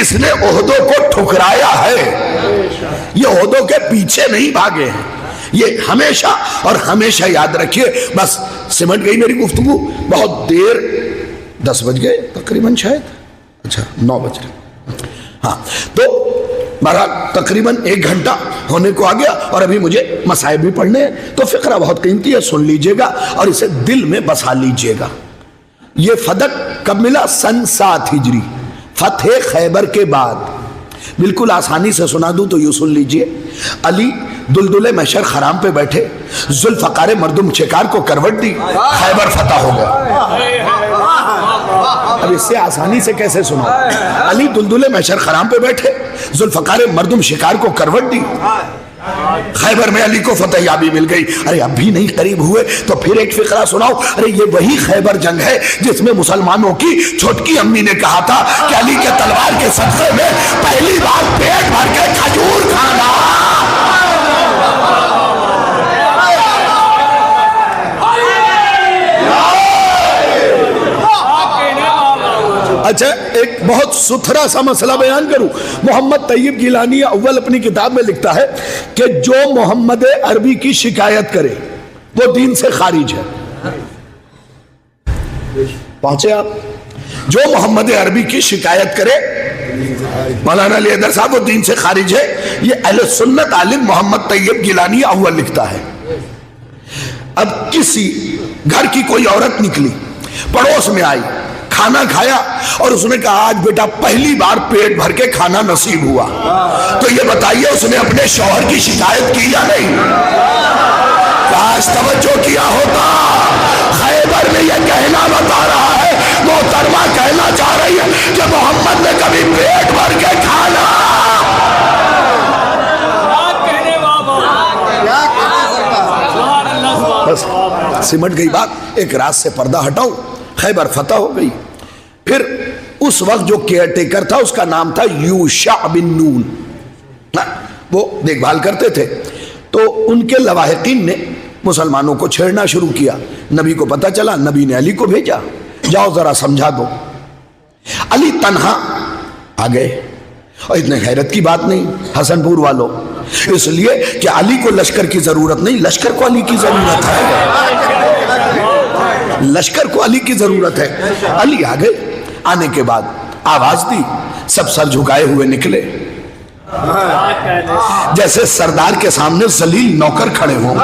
اس نے عہدوں کو ٹھکرایا ہے، یہ عہدوں کے پیچھے نہیں بھاگے ہیں. یہ ہمیشہ اور ہمیشہ یاد رکھیے. بس سمٹ گئی میری گفتگو. بہت دیر 10 بج گئے تقریباً، شاید اچھا 9 بج رہے. ہاں تو بہرحال تقریباً 1 گھنٹہ ہونے کو آ گیا اور ابھی مجھے مسائل بھی پڑھنے ہیں. تو فقرہ بہت قیمتی ہے، سن لیجئے گا اور اسے دل میں بسا لیجئے گا. یہ فدق کب ملا؟ سن 7 ہجری، فتح خیبر کے بعد. بالکل آسانی سے سنا دوں تو یوں سن لیجئے. علی دلدل محشر خرام پہ بیٹھے، ذوالفقار مردم شکار کو کروٹ دی، خیبر فتح ہو گیا. اب اس سے آسانی سے کیسے سنا؟ علی دلدل محشر خرام پہ بیٹھے، ذوالفقار مردم شکار کو کروٹ دی، خیبر میں علی کو فتح یابی مل گئی. ارے اب بھی نہیں قریب ہوئے تو پھر ایک فقرہ سناؤ. ارے یہ وہی خیبر جنگ ہے جس میں مسلمانوں کی چھوٹکی امی نے کہا تھا کہ علی کے تلوار کے صدقے میں پہلی بار پیٹ بھر کے کھجور کھانا. اچھا ایک بہت ستھرا سا مسئلہ بیان کروں. محمد طیب گیلانی اول اپنی کتاب میں لکھتا ہے کہ جو محمد عربی کی شکایت کرے وہ دین سے خارج ہے. پہنچے آپ؟ جو محمد عربی کی شکایت کرے مولانا علی حیدر صاحب وہ دین سے خارج ہے. یہ اہل سنت عالم محمد طیب گیلانی اول لکھتا ہے. اب کسی گھر کی کوئی عورت نکلی، پڑوس میں آئی، کھانا کھایا اور اس نے کہا آج بیٹا پہلی بار پیٹ بھر کے کھانا نصیب ہوا. تو یہ بتائیے اس نے اپنے شوہر کی شکایت کی یا نہیں؟ کاش توجہ کیا ہوتا. خیبر میں یہ کہنا بتا رہا ہے، محترمہ کہنا چاہ رہی ہے کہ محمد نے کبھی پیٹ بھر کے کھانا. بس سمٹ گئی بات. ایک رات سے پردہ ہٹاؤ، خیبر فتح ہو گئی. پھر اس وقت جو کیئر ٹیکر تھا اس کا نام تھا یوشع بن نون. وہ دیکھ بھال کرتے تھے، تو ان کے لواحقین نے مسلمانوں کو چھیڑنا شروع کیا۔ نبی کو پتہ چلا، نبی نے علی کو بھیجا، جاؤ ذرا سمجھا دو۔ علی تنہا آ گئے، اور اتنے حیرت کی بات نہیں حسن پور والوں، اس لیے کہ علی کو لشکر کی ضرورت نہیں، لشکر کو علی کی ضرورت ہے، لشکر کو علی کی ضرورت ہے۔ علی آ گئے، آنے کے بعد آواز دی، سب سر جھکائے ہوئے نکلے، جیسے سردار کے سامنے ذلیل نوکر کھڑے ہوں۔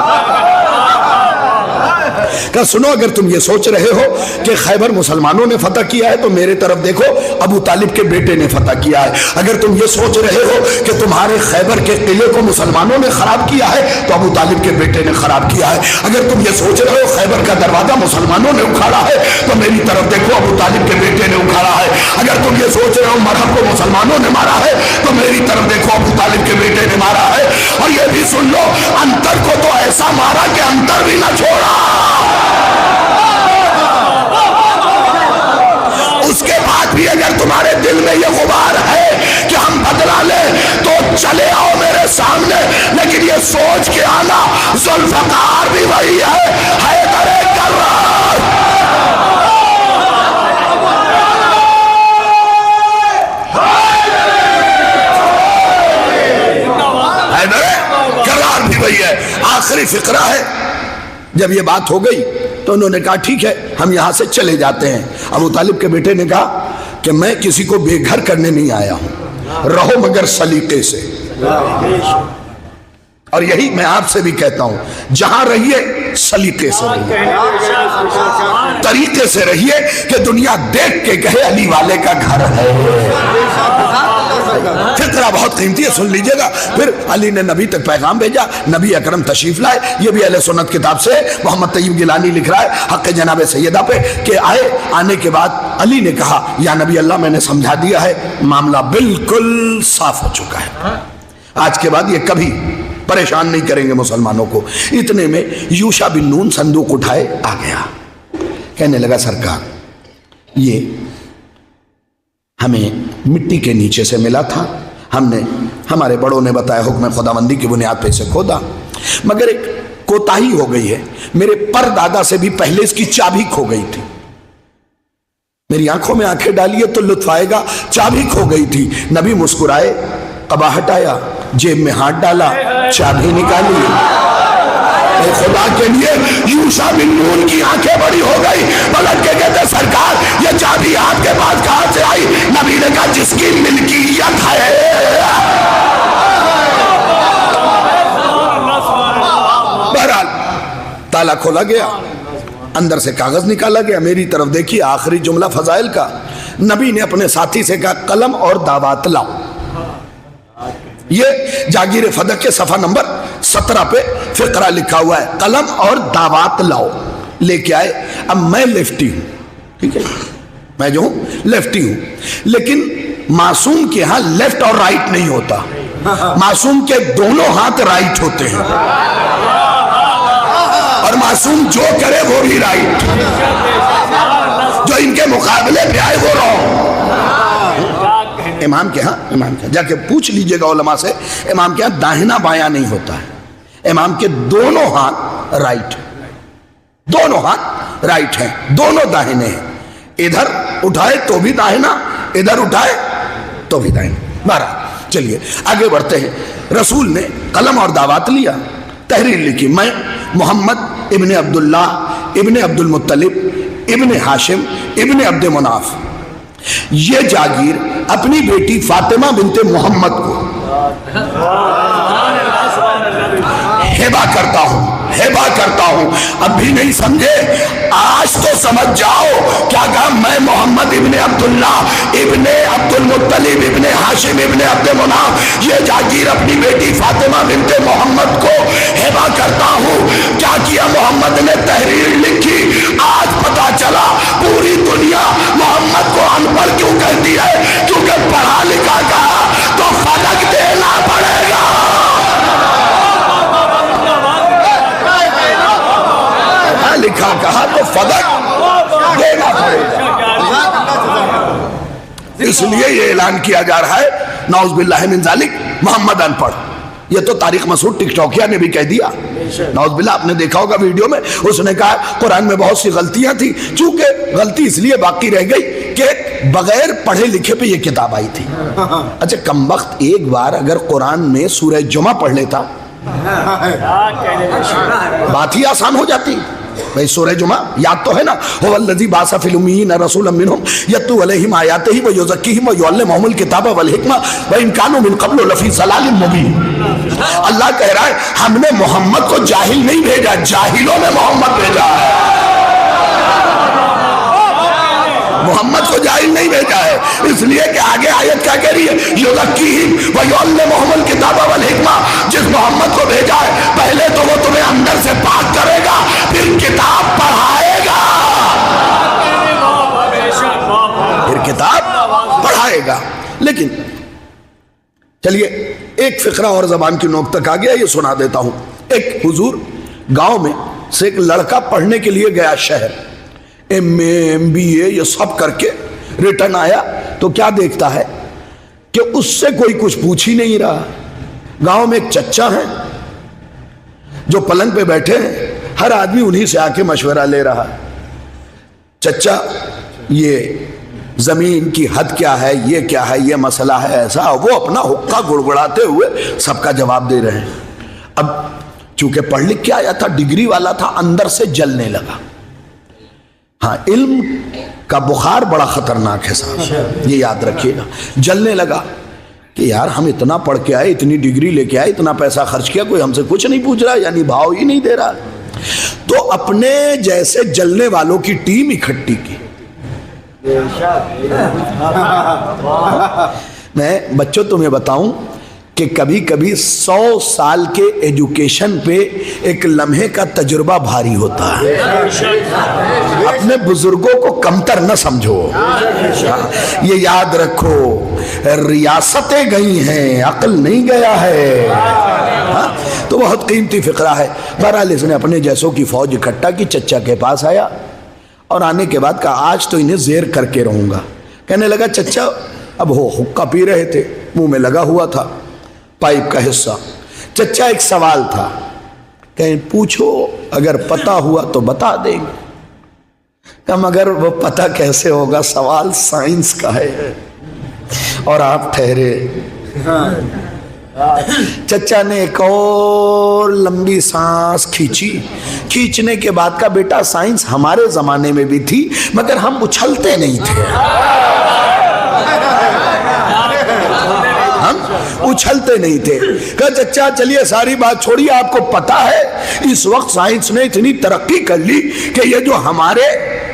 کہ سنو، اگر تم یہ سوچ رہے ہو کہ خیبر مسلمانوں نے فتح کیا ہے تو میرے طرف دیکھو، ابو طالب کے بیٹے نے فتح کیا ہے۔ اگر تم یہ سوچ رہے ہو کہ تمہارے خیبر کے قلعے کو مسلمانوں نے خراب کیا ہے تو ابو طالب کے بیٹے نے خراب کیا ہے۔ اگر تم یہ سوچ رہے ہو خیبر کا دروازہ مسلمانوں نے اکھاڑا ہے تو میری طرف دیکھو، ابو طالب کے بیٹے نے اکھاڑا ہے۔ اگر تم یہ سوچ رہے ہو مرہب کو مسلمانوں نے مارا ہے تو میری طرف دیکھو، ابو طالب کے بیٹے نے مارا ہے۔ اور یہ بھی سن لو، انتر کو تو ایسا مارا کہ انتر بھی نہ چھوڑا۔ اس کے بعد بھی اگر تمہارے دل میں یہ غبار ہے کہ ہم بدلا لیں تو چلے آؤ میرے سامنے، لیکن یہ سوچ کے آنا ذوالفقار بھی وہی ہے، حیدر کرار۔ حیدر کرار بھی وہی ہے۔ آخری فقرہ ہے، جب یہ بات ہو گئی تو انہوں نے کہا ٹھیک ہے ہم یہاں سے چلے جاتے ہیں۔ ابو طالب کے بیٹے نے کہا کہ میں کسی کو بے گھر کرنے نہیں آیا ہوں، رہو مگر سلیقے سے۔ اور یہی میں آپ سے بھی کہتا ہوں، جہاں رہیے سلیقے سے رہیے، طریقے سے رہیے کہ دنیا دیکھ کے کہے علی والے کا گھر ہے۔ فقرہ بہت قیمتی ہے، سن لیجئے گا۔ پھر علی نے نبی تک پیغام بھیجا، نبی اکرم تشریف لائے۔ یہ بھی اہل سنت کتاب سے محمد طیب گیلانی لکھ رہا ہے حق جناب سیدہ پہ کہ آئے، آنے کے بعد علی نے کہا یا نبی اللہ میں نے سمجھا دیا ہے، معاملہ بالکل صاف ہو چکا ہے، آج کے بعد یہ کبھی پریشان نہیں کریں گے مسلمانوں کو۔ اتنے میں یوشع بن نون صندوق اٹھائے آ گیا، کہنے لگا سرکار یہ ہمیں مٹی کے نیچے سے ملا تھا، ہم نے ہمارے بڑوں نے بتایا حکم خداوندی کی بنیاد پہ اسے کھودا، مگر ایک کوتاہی ہو گئی ہے، میرے پر دادا سے بھی پہلے اس کی چابی کھو گئی تھی۔ میری آنکھوں میں آنکھیں ڈالیے تو لطف آئے گا، چابی کھو گئی تھی۔ نبی مسکرائے، قبا ہٹایا، جیب میں ہاتھ ڈالا، چابی نکالی۔ اے خدا کے لیے یوشع بن نون کی آنکھیں بڑی ہو گئی، پلٹ کے کہتے سرکار یہ چابی آپ کے پاس کہاں سے آئی؟ نبی نے کہا جس کی ملکیت ہے۔ بہرحال تالا کھولا گیا، اندر سے کاغذ نکالا گیا، میری طرف دیکھیے آخری جملہ فضائل کا۔ نبی نے اپنے ساتھی سے کہا قلم اور دعوات لاؤ۔ یہ جاگیر فدق کے صفحہ نمبر 17 پہ فقرہ لکھا ہوا ہے، قلم اور دعوات لاؤ۔ لے کے آئے۔ اب میں لیفٹی ہوں، ٹھیک ہے، میں جو ہوں لیفٹی ہوں، لیکن معصوم کے ہاں لیفٹ اور رائٹ نہیں ہوتا، معصوم کے دونوں ہاتھ رائٹ ہوتے ہیں، اور معصوم جو کرے وہ بھی رائٹ، جو ان کے مقابلے پہ آئے وہ رہو۔ امام کے ہاں جا کے پوچھ لیجئے گا علماء سے، امام کے ہاں داہنا بایاں نہیں ہوتا ہے، امام کے دونوں ہاتھ رائٹ، دونوں ہاتھ رائٹ ہیں، دونوں داہنے ہیں، ادھر اٹھائے تو بھی داہنا، ادھر اٹھائے تو بھی داہنا۔ بہرحال چلیے آگے بڑھتے ہیں۔ رسول نے قلم اور دعوات لیا، تحریر لکھی، میں محمد ابن عبداللہ ابن عبد المطلب ابن ہاشم ابن عبد مناف یہ جاگیر اپنی بیٹی فاطمہ بنت محمد کو ہبہ کرتا ہوں۔ اب بھی نہیں سمجھے؟ آج تو سمجھ جاؤ کیا کہا؟ میں محمد ابن عبداللہ ابن عبد المطلب ابن ہاشم ابن عبد مناف یہ جاگیر اپنی بیٹی فاطمہ بنت محمد کو ہبہ کرتا ہوں۔ کیا کیا محمد نے؟ تحریر لکھی۔ آج پتا چلا پوری دنیا محمد کو ان پڑھ کیوں کہتی ہے، کیونکہ پڑھا لکھا کہا تو فلک دینا پڑے گا۔ لکھا کہا تو فلک دینا پڑے گا۔ اس لیے یہ اعلان کیا جا رہا ہے نعوذ باللہ من ذالک محمد ان پڑھ، یہ تو طارق مسعود ٹک ٹاکیا نے بھی کہہ دیا، نعوذ باللہ، آپ نے دیکھا ہوگا ویڈیو میں، اس نے کہا قرآن میں بہت سی غلطیاں تھی، چونکہ غلطی اس لیے باقی رہ گئی کہ بغیر پڑھے لکھے پہ یہ کتاب آئی تھی۔ اچھا کم وقت ایک بار اگر قرآن میں سورہ جمعہ پڑھ لیتا بات ہی آسان ہو جاتی۔ بھئی سورہ جمعہ یاد تو ہے نا، هو الذی بعث فی الامیین رسولا منہم یتلو علیہم آیاتہ ویزکیہم ویعلمہم الکتاب والحکمہ وان کانوا من قبل لفی ضلال مبین۔ اللہ کہہ رہا ہے ہم نے محمد کو جاہل نہیں بھیجا، جاہلوں نے محمد بھیجا ہے۔ محمد کو جاہل نہیں بھیجا ہے، اس لیے کہ آگے آیت کیا کہہ رہی ہے، یزکیہم ویعلمہم الکتاب والحکمہ۔ جس محمد کو بھیجا ہے پہلے تو وہ تمہیں اندر سے پاک کرے گا، پھر کتاب پڑھائے گا، پھر کتاب پڑھائے گا۔ لیکن چلیے ایک فقرہ اور زبان کی نوک تک آ گیا، یہ سنا دیتا ہوں۔ ایک حضور گاؤں میں سے ایک لڑکا پڑھنے کے لیے گیا شہر، ایم اے ایم بی اے یہ سب کر کے ریٹرن آیا تو کیا دیکھتا ہے کہ اس سے کوئی کچھ پوچھ ہی نہیں رہا۔ گاؤں میں ایک چچا ہیں جو پلنگ پہ بیٹھے ہیں، ہر آدمی انہی سے آ کے مشورہ لے رہا ہے، چچا یہ زمین کی حد کیا ہے، یہ کیا ہے، یہ مسئلہ ہے ایسا، وہ اپنا حقہ گڑگڑاتے ہوئے سب کا جواب دے رہے ہیں۔ اب چونکہ پڑھ لکھ کے آیا تھا، ڈگری والا تھا، اندر سے جلنے لگا۔ ہاں علم کا بخار بڑا خطرناک ہے صاحب، یہ یاد رکھیے گا۔ جلنے لگا کہ یار ہم اتنا پڑھ کے آئے، اتنی ڈگری لے کے آئے، اتنا پیسہ خرچ کیا، کوئی ہم سے کچھ نہیں پوچھ رہا، یعنی بھاؤ ہی نہیں دے رہا۔ تو اپنے جیسے جلنے والوں کی ٹیم اکٹھی کی۔ میں بچوں تمہیں بتاؤں کہ کبھی کبھی 100 سال کے ایجوکیشن پہ ایک لمحے کا تجربہ بھاری ہوتا ہے۔ اپنے بزرگوں کو کمتر نہ سمجھو، یہ یاد رکھو، ریاستیں گئی ہیں، عقل نہیں گیا ہے۔ تو بہت قیمتی فقرہ ہے۔ بہرحال اس نے اپنے جیسوں کی فوج اکٹھا کی، چچا کے پاس آیا اور آنے کے بعد کہا آج تو انہیں زیر کر کے رہوں گا۔ کہنے لگا چچا، اب وہ حقہ پی رہے تھے، منہ میں لگا ہوا تھا پائپ کا حصہ۔ چچا ایک سوال تھا، کہیں پوچھو، اگر پتہ ہوا تو بتا دیں گے۔ کہ مگر وہ پتہ کیسے ہوگا، سوال سائنس کا ہے اور آپ ٹھہرے۔ چچا نے ایک اور لمبی سانس کھینچی، کھینچنے کے بعد کا بیٹا سائنس ہمارے زمانے میں بھی تھی مگر ہم اچھلتے نہیں تھے، ہم اچھلتے نہیں تھے۔ کہا چچا چلیے ساری بات چھوڑیے، آپ کو پتا ہے اس وقت سائنس نے اتنی ترقی کر لی کہ یہ جو ہمارے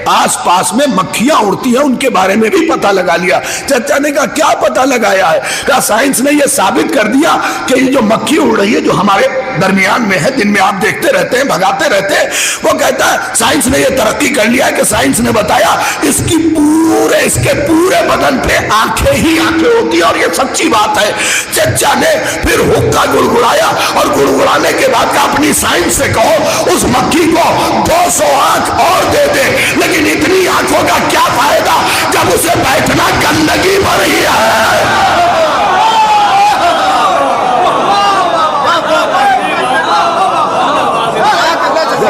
آس پاس میں مکھیاں اڑتی ہیں ان کے بارے میں بھی پتہ لگا لیا۔ چچا نے کہا کیا پتہ لگایا ہے؟ کہا سائنس نے یہ ثابت کر دیا کہ یہ جو مکھی اڑ رہی ہے جو ہمارے درمیان میں ہے، دن میں آپ دیکھتے رہتے ہیں، بھگاتے رہتے ہیں، وہ کہتا ہے سائنس نے یہ ترقی کر لیا ہے کہ سائنس نے بتایا اس کے پورے بدن پہ آنکھیں ہی آنکھیں ہوتی ہیں، اور یہ سچی بات ہے۔ چچا نے پھر حقہ گڑگڑایا اور گڑگڑانے کے بعد کہا اپنی سائنس سے کہو اس مکھی کو 200 آنکھ اور دے دے، لیکن اتنی آنکھوں کا کیا فائدہ جب اسے بیٹھنا گندگی پر ہی ہے۔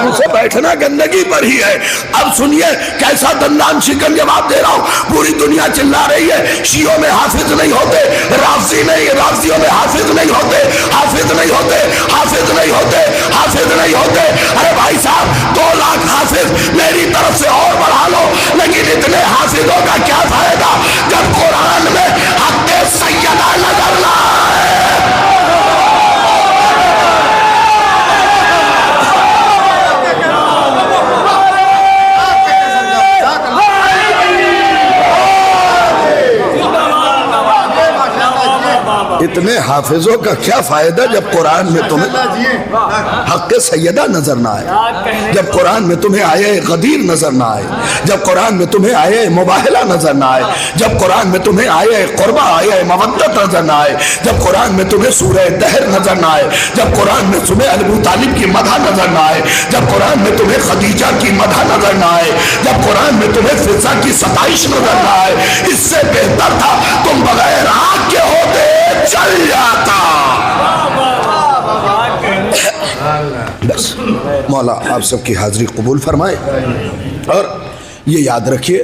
اسے بیٹھنا گندگی پر ہی ہے۔ اب سنیے کیسا دندان شکن جواب دے رہا ہوں۔ پوری دنیا چلا رہی ہے شیعوں میں حافظ نہیں ہوتے، رافضیوں میں حافظ نہیں ہوتے، حافظ نہیں ہوتے، حافظ نہیں ہوتے، حافظ نہیں ہوتے۔ ارے بھائی صاحب 2 لاکھ حافظ میری طرف سے اور بڑھا لو، لیکن اتنے حافظوں کا کیا فائدہ جب قرآن میں حق سیدہ نظر نہ آئے۔ اتنے حافظوں کا کیا فائدہ جب قرآن میں تمہیں حق سیدہ نظر نہ آئے، جب قرآن میں تمہیں آیے غدیر نظر نہ آئے، جب قرآن میں تمہیں آیے مباہلہ نظر نہ آئے، جب قرآن میں تمہیں آیے قربہ آیے مودت نظر نہ آئے، جب قرآن میں تمہیں سورہ دہر نظر نہ آئے، جب قرآن میں تمہیں ابو طالب کی مدح نظر نہ آئے، جب قرآن میں تمہیں خدیجہ کی مدح نظر نہ آئے، جب قرآن میں تمہیں فضہ کی ستائش نظر نہ آئے، اس سے بہتر تھا تم بغیر آنکھ کے ہوتے چل جاتا۔ بس مولا آپ سب کی حاضری قبول فرمائے، اور یہ یاد رکھیے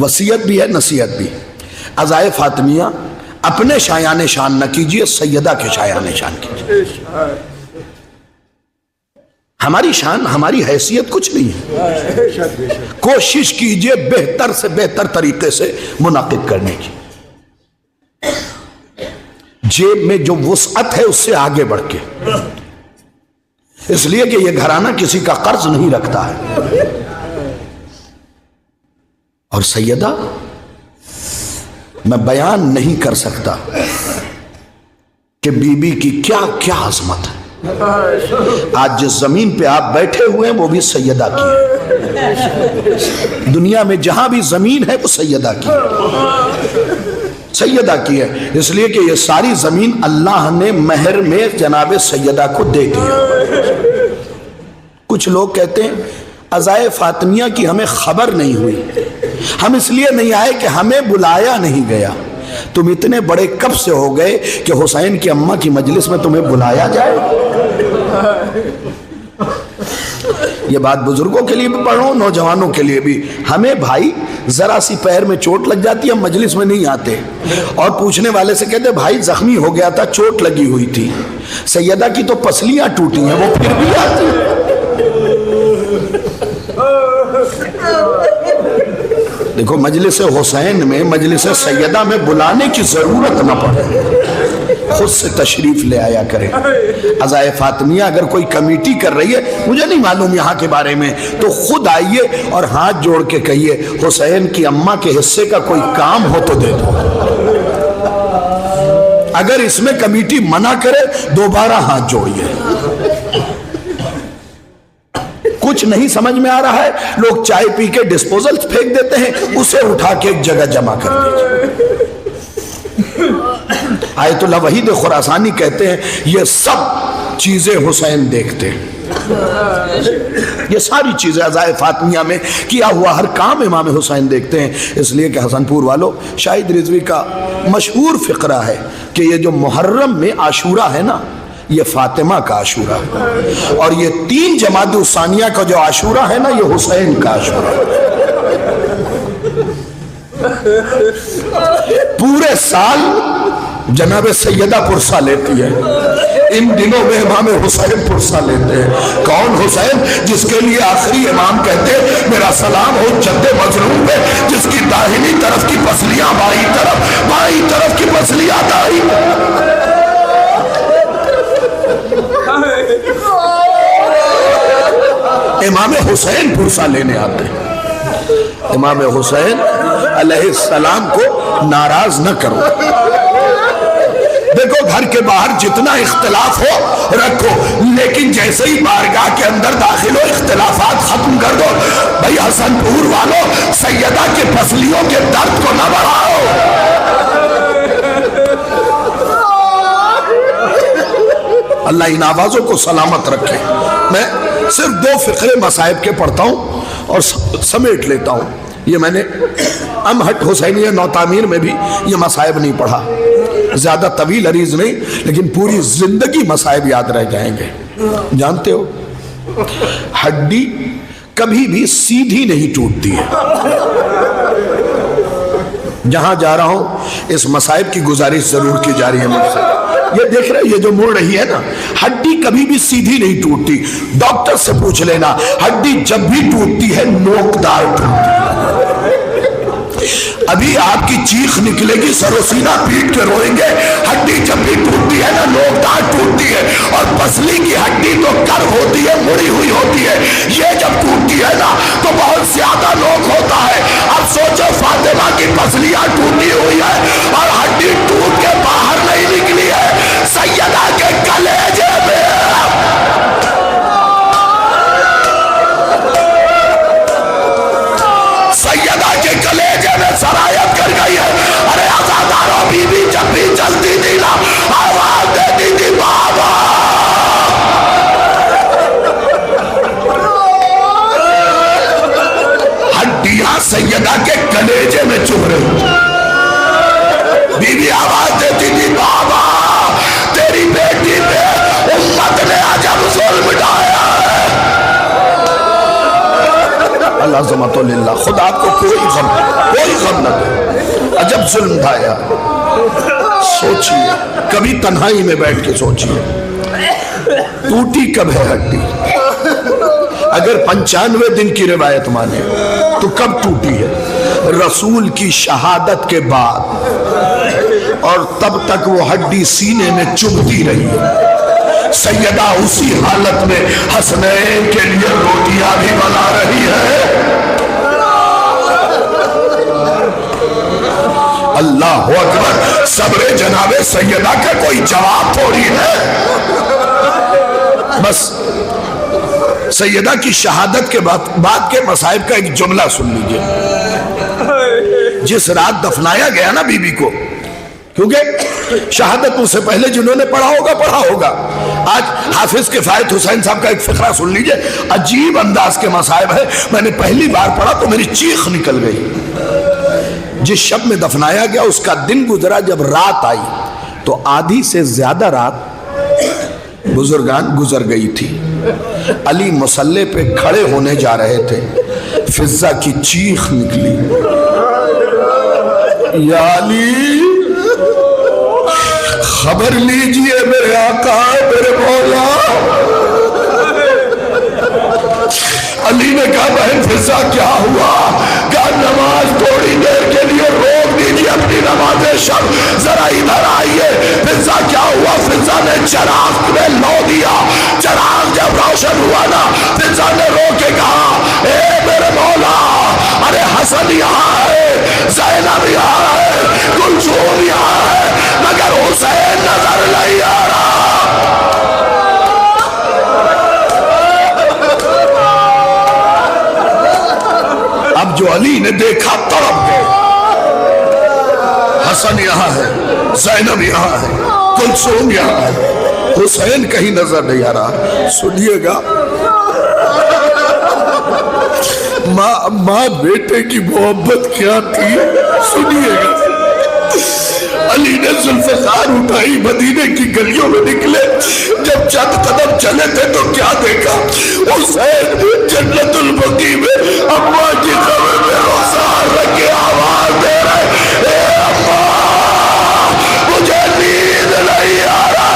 وصیت بھی ہے نصیحت بھی، عزائے فاطمیہ اپنے شایان شان نہ کیجئے، سیدہ کے شایان شان کیجئے۔ ہماری شان ہماری حیثیت کچھ نہیں ہے، کوشش کیجئے بہتر سے بہتر طریقے سے منعقد کرنے کی، جیب میں جو وسعت ہے اس سے آگے بڑھ کے، اس لیے کہ یہ گھرانہ کسی کا قرض نہیں رکھتا ہے۔ اور سیدہ میں بیان نہیں کر سکتا کہ بی بی کی کیا کیا عظمت ہے۔ آج جس زمین پہ آپ بیٹھے ہوئے ہیں وہ بھی سیدہ کی ہے، دنیا میں جہاں بھی زمین ہے وہ سیدہ کی ہے، سیدہ کی ہے، اس لیے کہ یہ ساری زمین اللہ نے مہر میں جناب سیدہ کو دے دیا۔ کچھ لوگ کہتے ہیں عزائے فاطمیہ کی ہمیں خبر نہیں ہوئی، ہم اس لیے نہیں آئے کہ ہمیں بلایا نہیں گیا۔ تم اتنے بڑے کب سے ہو گئے کہ حسین کی اماں کی مجلس میں تمہیں بلایا جائے؟ یہ بات بزرگوں کے لیے بھی پڑھو، نوجوانوں کے لیے بھی۔ ہمیں بھائی ذرا سی پیر میں چوٹ لگ جاتی ہے ہم مجلس میں نہیں آتے، اور پوچھنے والے سے کہتے بھائی زخمی ہو گیا تھا، چوٹ لگی ہوئی تھی، سیدہ کی تو پسلیاں ٹوٹی ہیں وہ پھر بھی آتی ہیں۔ دیکھو مجلس حسین میں، مجلس سیدہ میں بلانے کی ضرورت نہ پڑے، خود سے تشریف لے آیا کرے۔ عزائے فاطمیہ اگر کوئی کمیٹی کر رہی ہے، مجھے نہیں معلوم یہاں کے بارے میں، تو خود آئیے اور ہاتھ جوڑ کے کہیے حسین کی اماں کے حصے کا کوئی کام ہو تو دے دو۔ اگر اس میں کمیٹی منع کرے دوبارہ ہاتھ جوڑیے۔ کچھ نہیں سمجھ میں آ رہا ہے، لوگ چائے پی کے ڈسپوزل پھینک دیتے ہیں، اسے اٹھا کے ایک جگہ جمع کر دیجئے۔ آیت اللہ وحید خراسانی کہتے ہیں یہ سب چیزیں حسین دیکھتے ہیں، یہ ساری چیزیں عزائے فاطمیہ میں کیا ہوا ہر کام امام حسین دیکھتے ہیں۔ اس لیے کہ حسن پور والو، شاہد رضوی کا مشہور فقرہ ہے کہ یہ جو محرم میں عاشورہ ہے نا، یہ فاطمہ کا عاشورہ ہے، اور یہ 3 جمادی الثانیہ کا جو عاشورہ ہے نا، یہ حسین کا عاشورہ ہے۔ پورے سال جناب سیدہ پرسہ لیتی ہے، ان دنوں میں امام حسین پرسہ لیتے ہیں۔ کون حسین؟ جس کے لیے آخری امام کہتے میرا سلام ہو جد مظلوم پہ، جس کی داہنی طرف کی پسلیاں بائیں طرف کی پسلیاں دائیں۔ امام حسین پرسہ لینے آتے ہیں۔ امام حسین علیہ السلام کو ناراض نہ کرو۔ دیکھو گھر کے باہر جتنا اختلاف ہو رکھو، لیکن جیسے ہی بارگاہ کے اندر داخل ہو اختلافات ختم کر دو۔ بھائی حسن پور والوں، سیدہ کے پسلیوں کے درد کو نہ بڑھاؤ۔ اللہ ان آوازوں کو سلامت رکھے۔ میں صرف 2 فقرے مصائب کے پڑھتا ہوں اور سمیٹ لیتا ہوں۔ یہ میں نے امہٹ حسینیہ نو تعمیر میں بھی یہ مصائب نہیں پڑھا، زیادہ طویل عریض نہیں، لیکن پوری زندگی مصائب یاد رہ جائیں گے۔ جانتے ہو ہڈی کبھی بھی سیدھی نہیں ٹوٹتی ہے۔ جہاں جا رہا ہوں اس مصائب کی گزارش ضرور کی جا رہی ہے مجھ سے۔ یہ دیکھ رہے یہ جو مڑ رہی ہے نا، ہڈی کبھی بھی سیدھی نہیں ٹوٹتی۔ ڈاکٹر سے پوچھ لینا، ہڈی جب بھی ٹوٹتی ہے نوکدار ٹوٹتی ہے۔ ابھی آپ کی چیخ نکلے گی، سر و سینہ پیٹ کے روئیں گے، ہڈی جب بھی ٹوٹتی ہے نا نوکدار ٹوٹتی ہے، اور پسلی کی ہڈی تو کر ہوتی ہے، مڑی ہوئی ہوتی ہے، یہ جب ٹوٹتی ہے نا تو بہت زیادہ نوک ہوتا ہے۔ اب سوچو فاطمہ کی پسلیاں ٹوٹی ہوئی ہے اور ہڈی ٹوٹ کے باہر نہیں نکلی ہے، سیدہ کے کلیجے میں سرایت کر گئی ہے۔ ارے آزاداروں بی بی جب بھی چلتی تھی نا آواز دیتی تھی بابا۔ ہڈیاں سیدہ کے کلیجے میں چبھ رہی۔ العظمۃ للہ. خدا کو کوئی غم نہ دے. عجب ظلم تھا یار. سوچئے کبھی تنہائی میں بیٹھ کے سوچئے ٹوٹی کب ہے ہڈی. اگر 95 دن کی روایت مانے تو کب ٹوٹی ہے؟ رسول کی شہادت کے بعد. اور تب تک وہ ہڈی سینے میں چبھتی رہی ہے. سیدہ اسی حالت میں حسنین کے لیے روٹیاں بھی بنا رہی ہے. اللہ اکبر. صبر جناب سیدہ کا کوئی جواب تھوڑی ہے. بس سیدہ کی شہادت کے بعد کے مصائب کا ایک جملہ سن لیجئے. جس رات دفنایا گیا نا بی بی کو، کیونکہ شہادت مجھ سے پہلے جنہوں نے پڑھا ہوگا. آج حافظ کفایت حسین صاحب کا ایک فقرہ سن لیجئے. عجیب انداز کے مصائب ہے. میں نے پہلی بار پڑھا تو میری چیخ نکل گئی. جس شب میں دفنایا گیا اس کا دن گزرا. جب رات آئی تو آدھی سے زیادہ رات بزرگان گزر گئی تھی. علی مصلی پہ کھڑے ہونے جا رہے تھے. فضہ کی چیخ نکلی، یا علی خبر لیجئے میرے آقا میرے مولا. علی نے کہا بہن فضہ کیا ہوا؟ کہا نماز تھوڑی دیر کے لیے روک دیجئے اپنی نماز شب، ذرا ادھر آئیے. فضہ کیا ہوا؟ فضہ نے چراغ میں لو دیا. چراغ جب روشن ہوا نا، فضہ نے رو کے کہا اے میرے مولا، ارے حسن یہاں ہے، زینب یہاں ہے، کلثوم یہاں ہے، مگر حسین نظر نہیں آ رہا. اب جو علی نے دیکھا تڑپ گئے. حسن یہاں ہے، زینب یہاں ہے، کلثوم یہاں ہے، حسین کہیں نظر نہیں آ رہا. سنیے گا، ماں بیٹے کی محبت کیا تھی. سنیے گا. علی نے ذوالفقار اٹھائی، مدینے کی گلیوں میں نکلے. جب چند قدم چلے تھے تو کیا دیکھا؟ حسین جنت البقیع میں اماں کی قبر میں رخسار رکھ کے آواز دے رہے، اے اماں مجھے نیند نہیں آ رہا.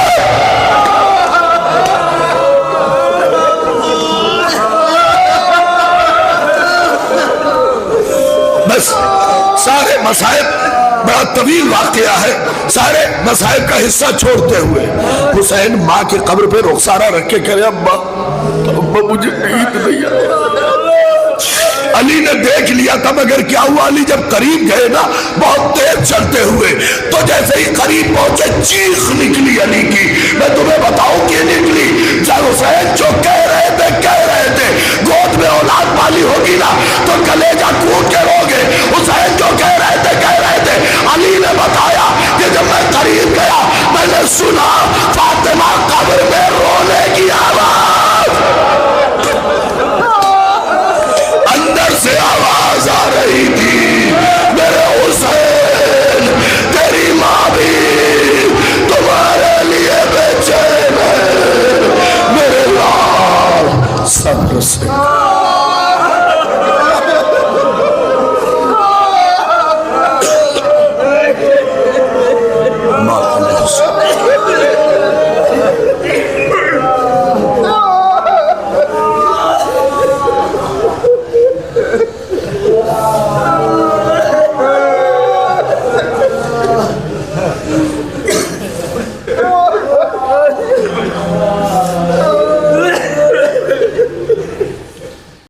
بس سارے مصائب، بڑا طویل واقعہ ہے، سارے مصائب کا حصہ چھوڑتے ہوئے حسین ماں کی قبر پہ رخسارہ رکھ کے کہہ رہے ابا مجھے نیند نہیں آ رہا. علی نے دیکھ لیا تھا، مگر کیا ہوا؟ علی جب قریب گئے نا بہت تیز چلتے ہوئے، تو جیسے ہی قریب پہنچے چیخ نکلی علی کی. میں تمہیں بتاؤں کہ نکلی. جب حسین جو کہہ رہے تھے گود میں اولاد پالی ہوگی نا تو کلیجہ کوٹ کے روگے. حسین جو کہہ رہے تھے علی نے بتایا کہ جب میں قریب گیا میں نے سنا فاطمہ قبر میں رونے کی آواز.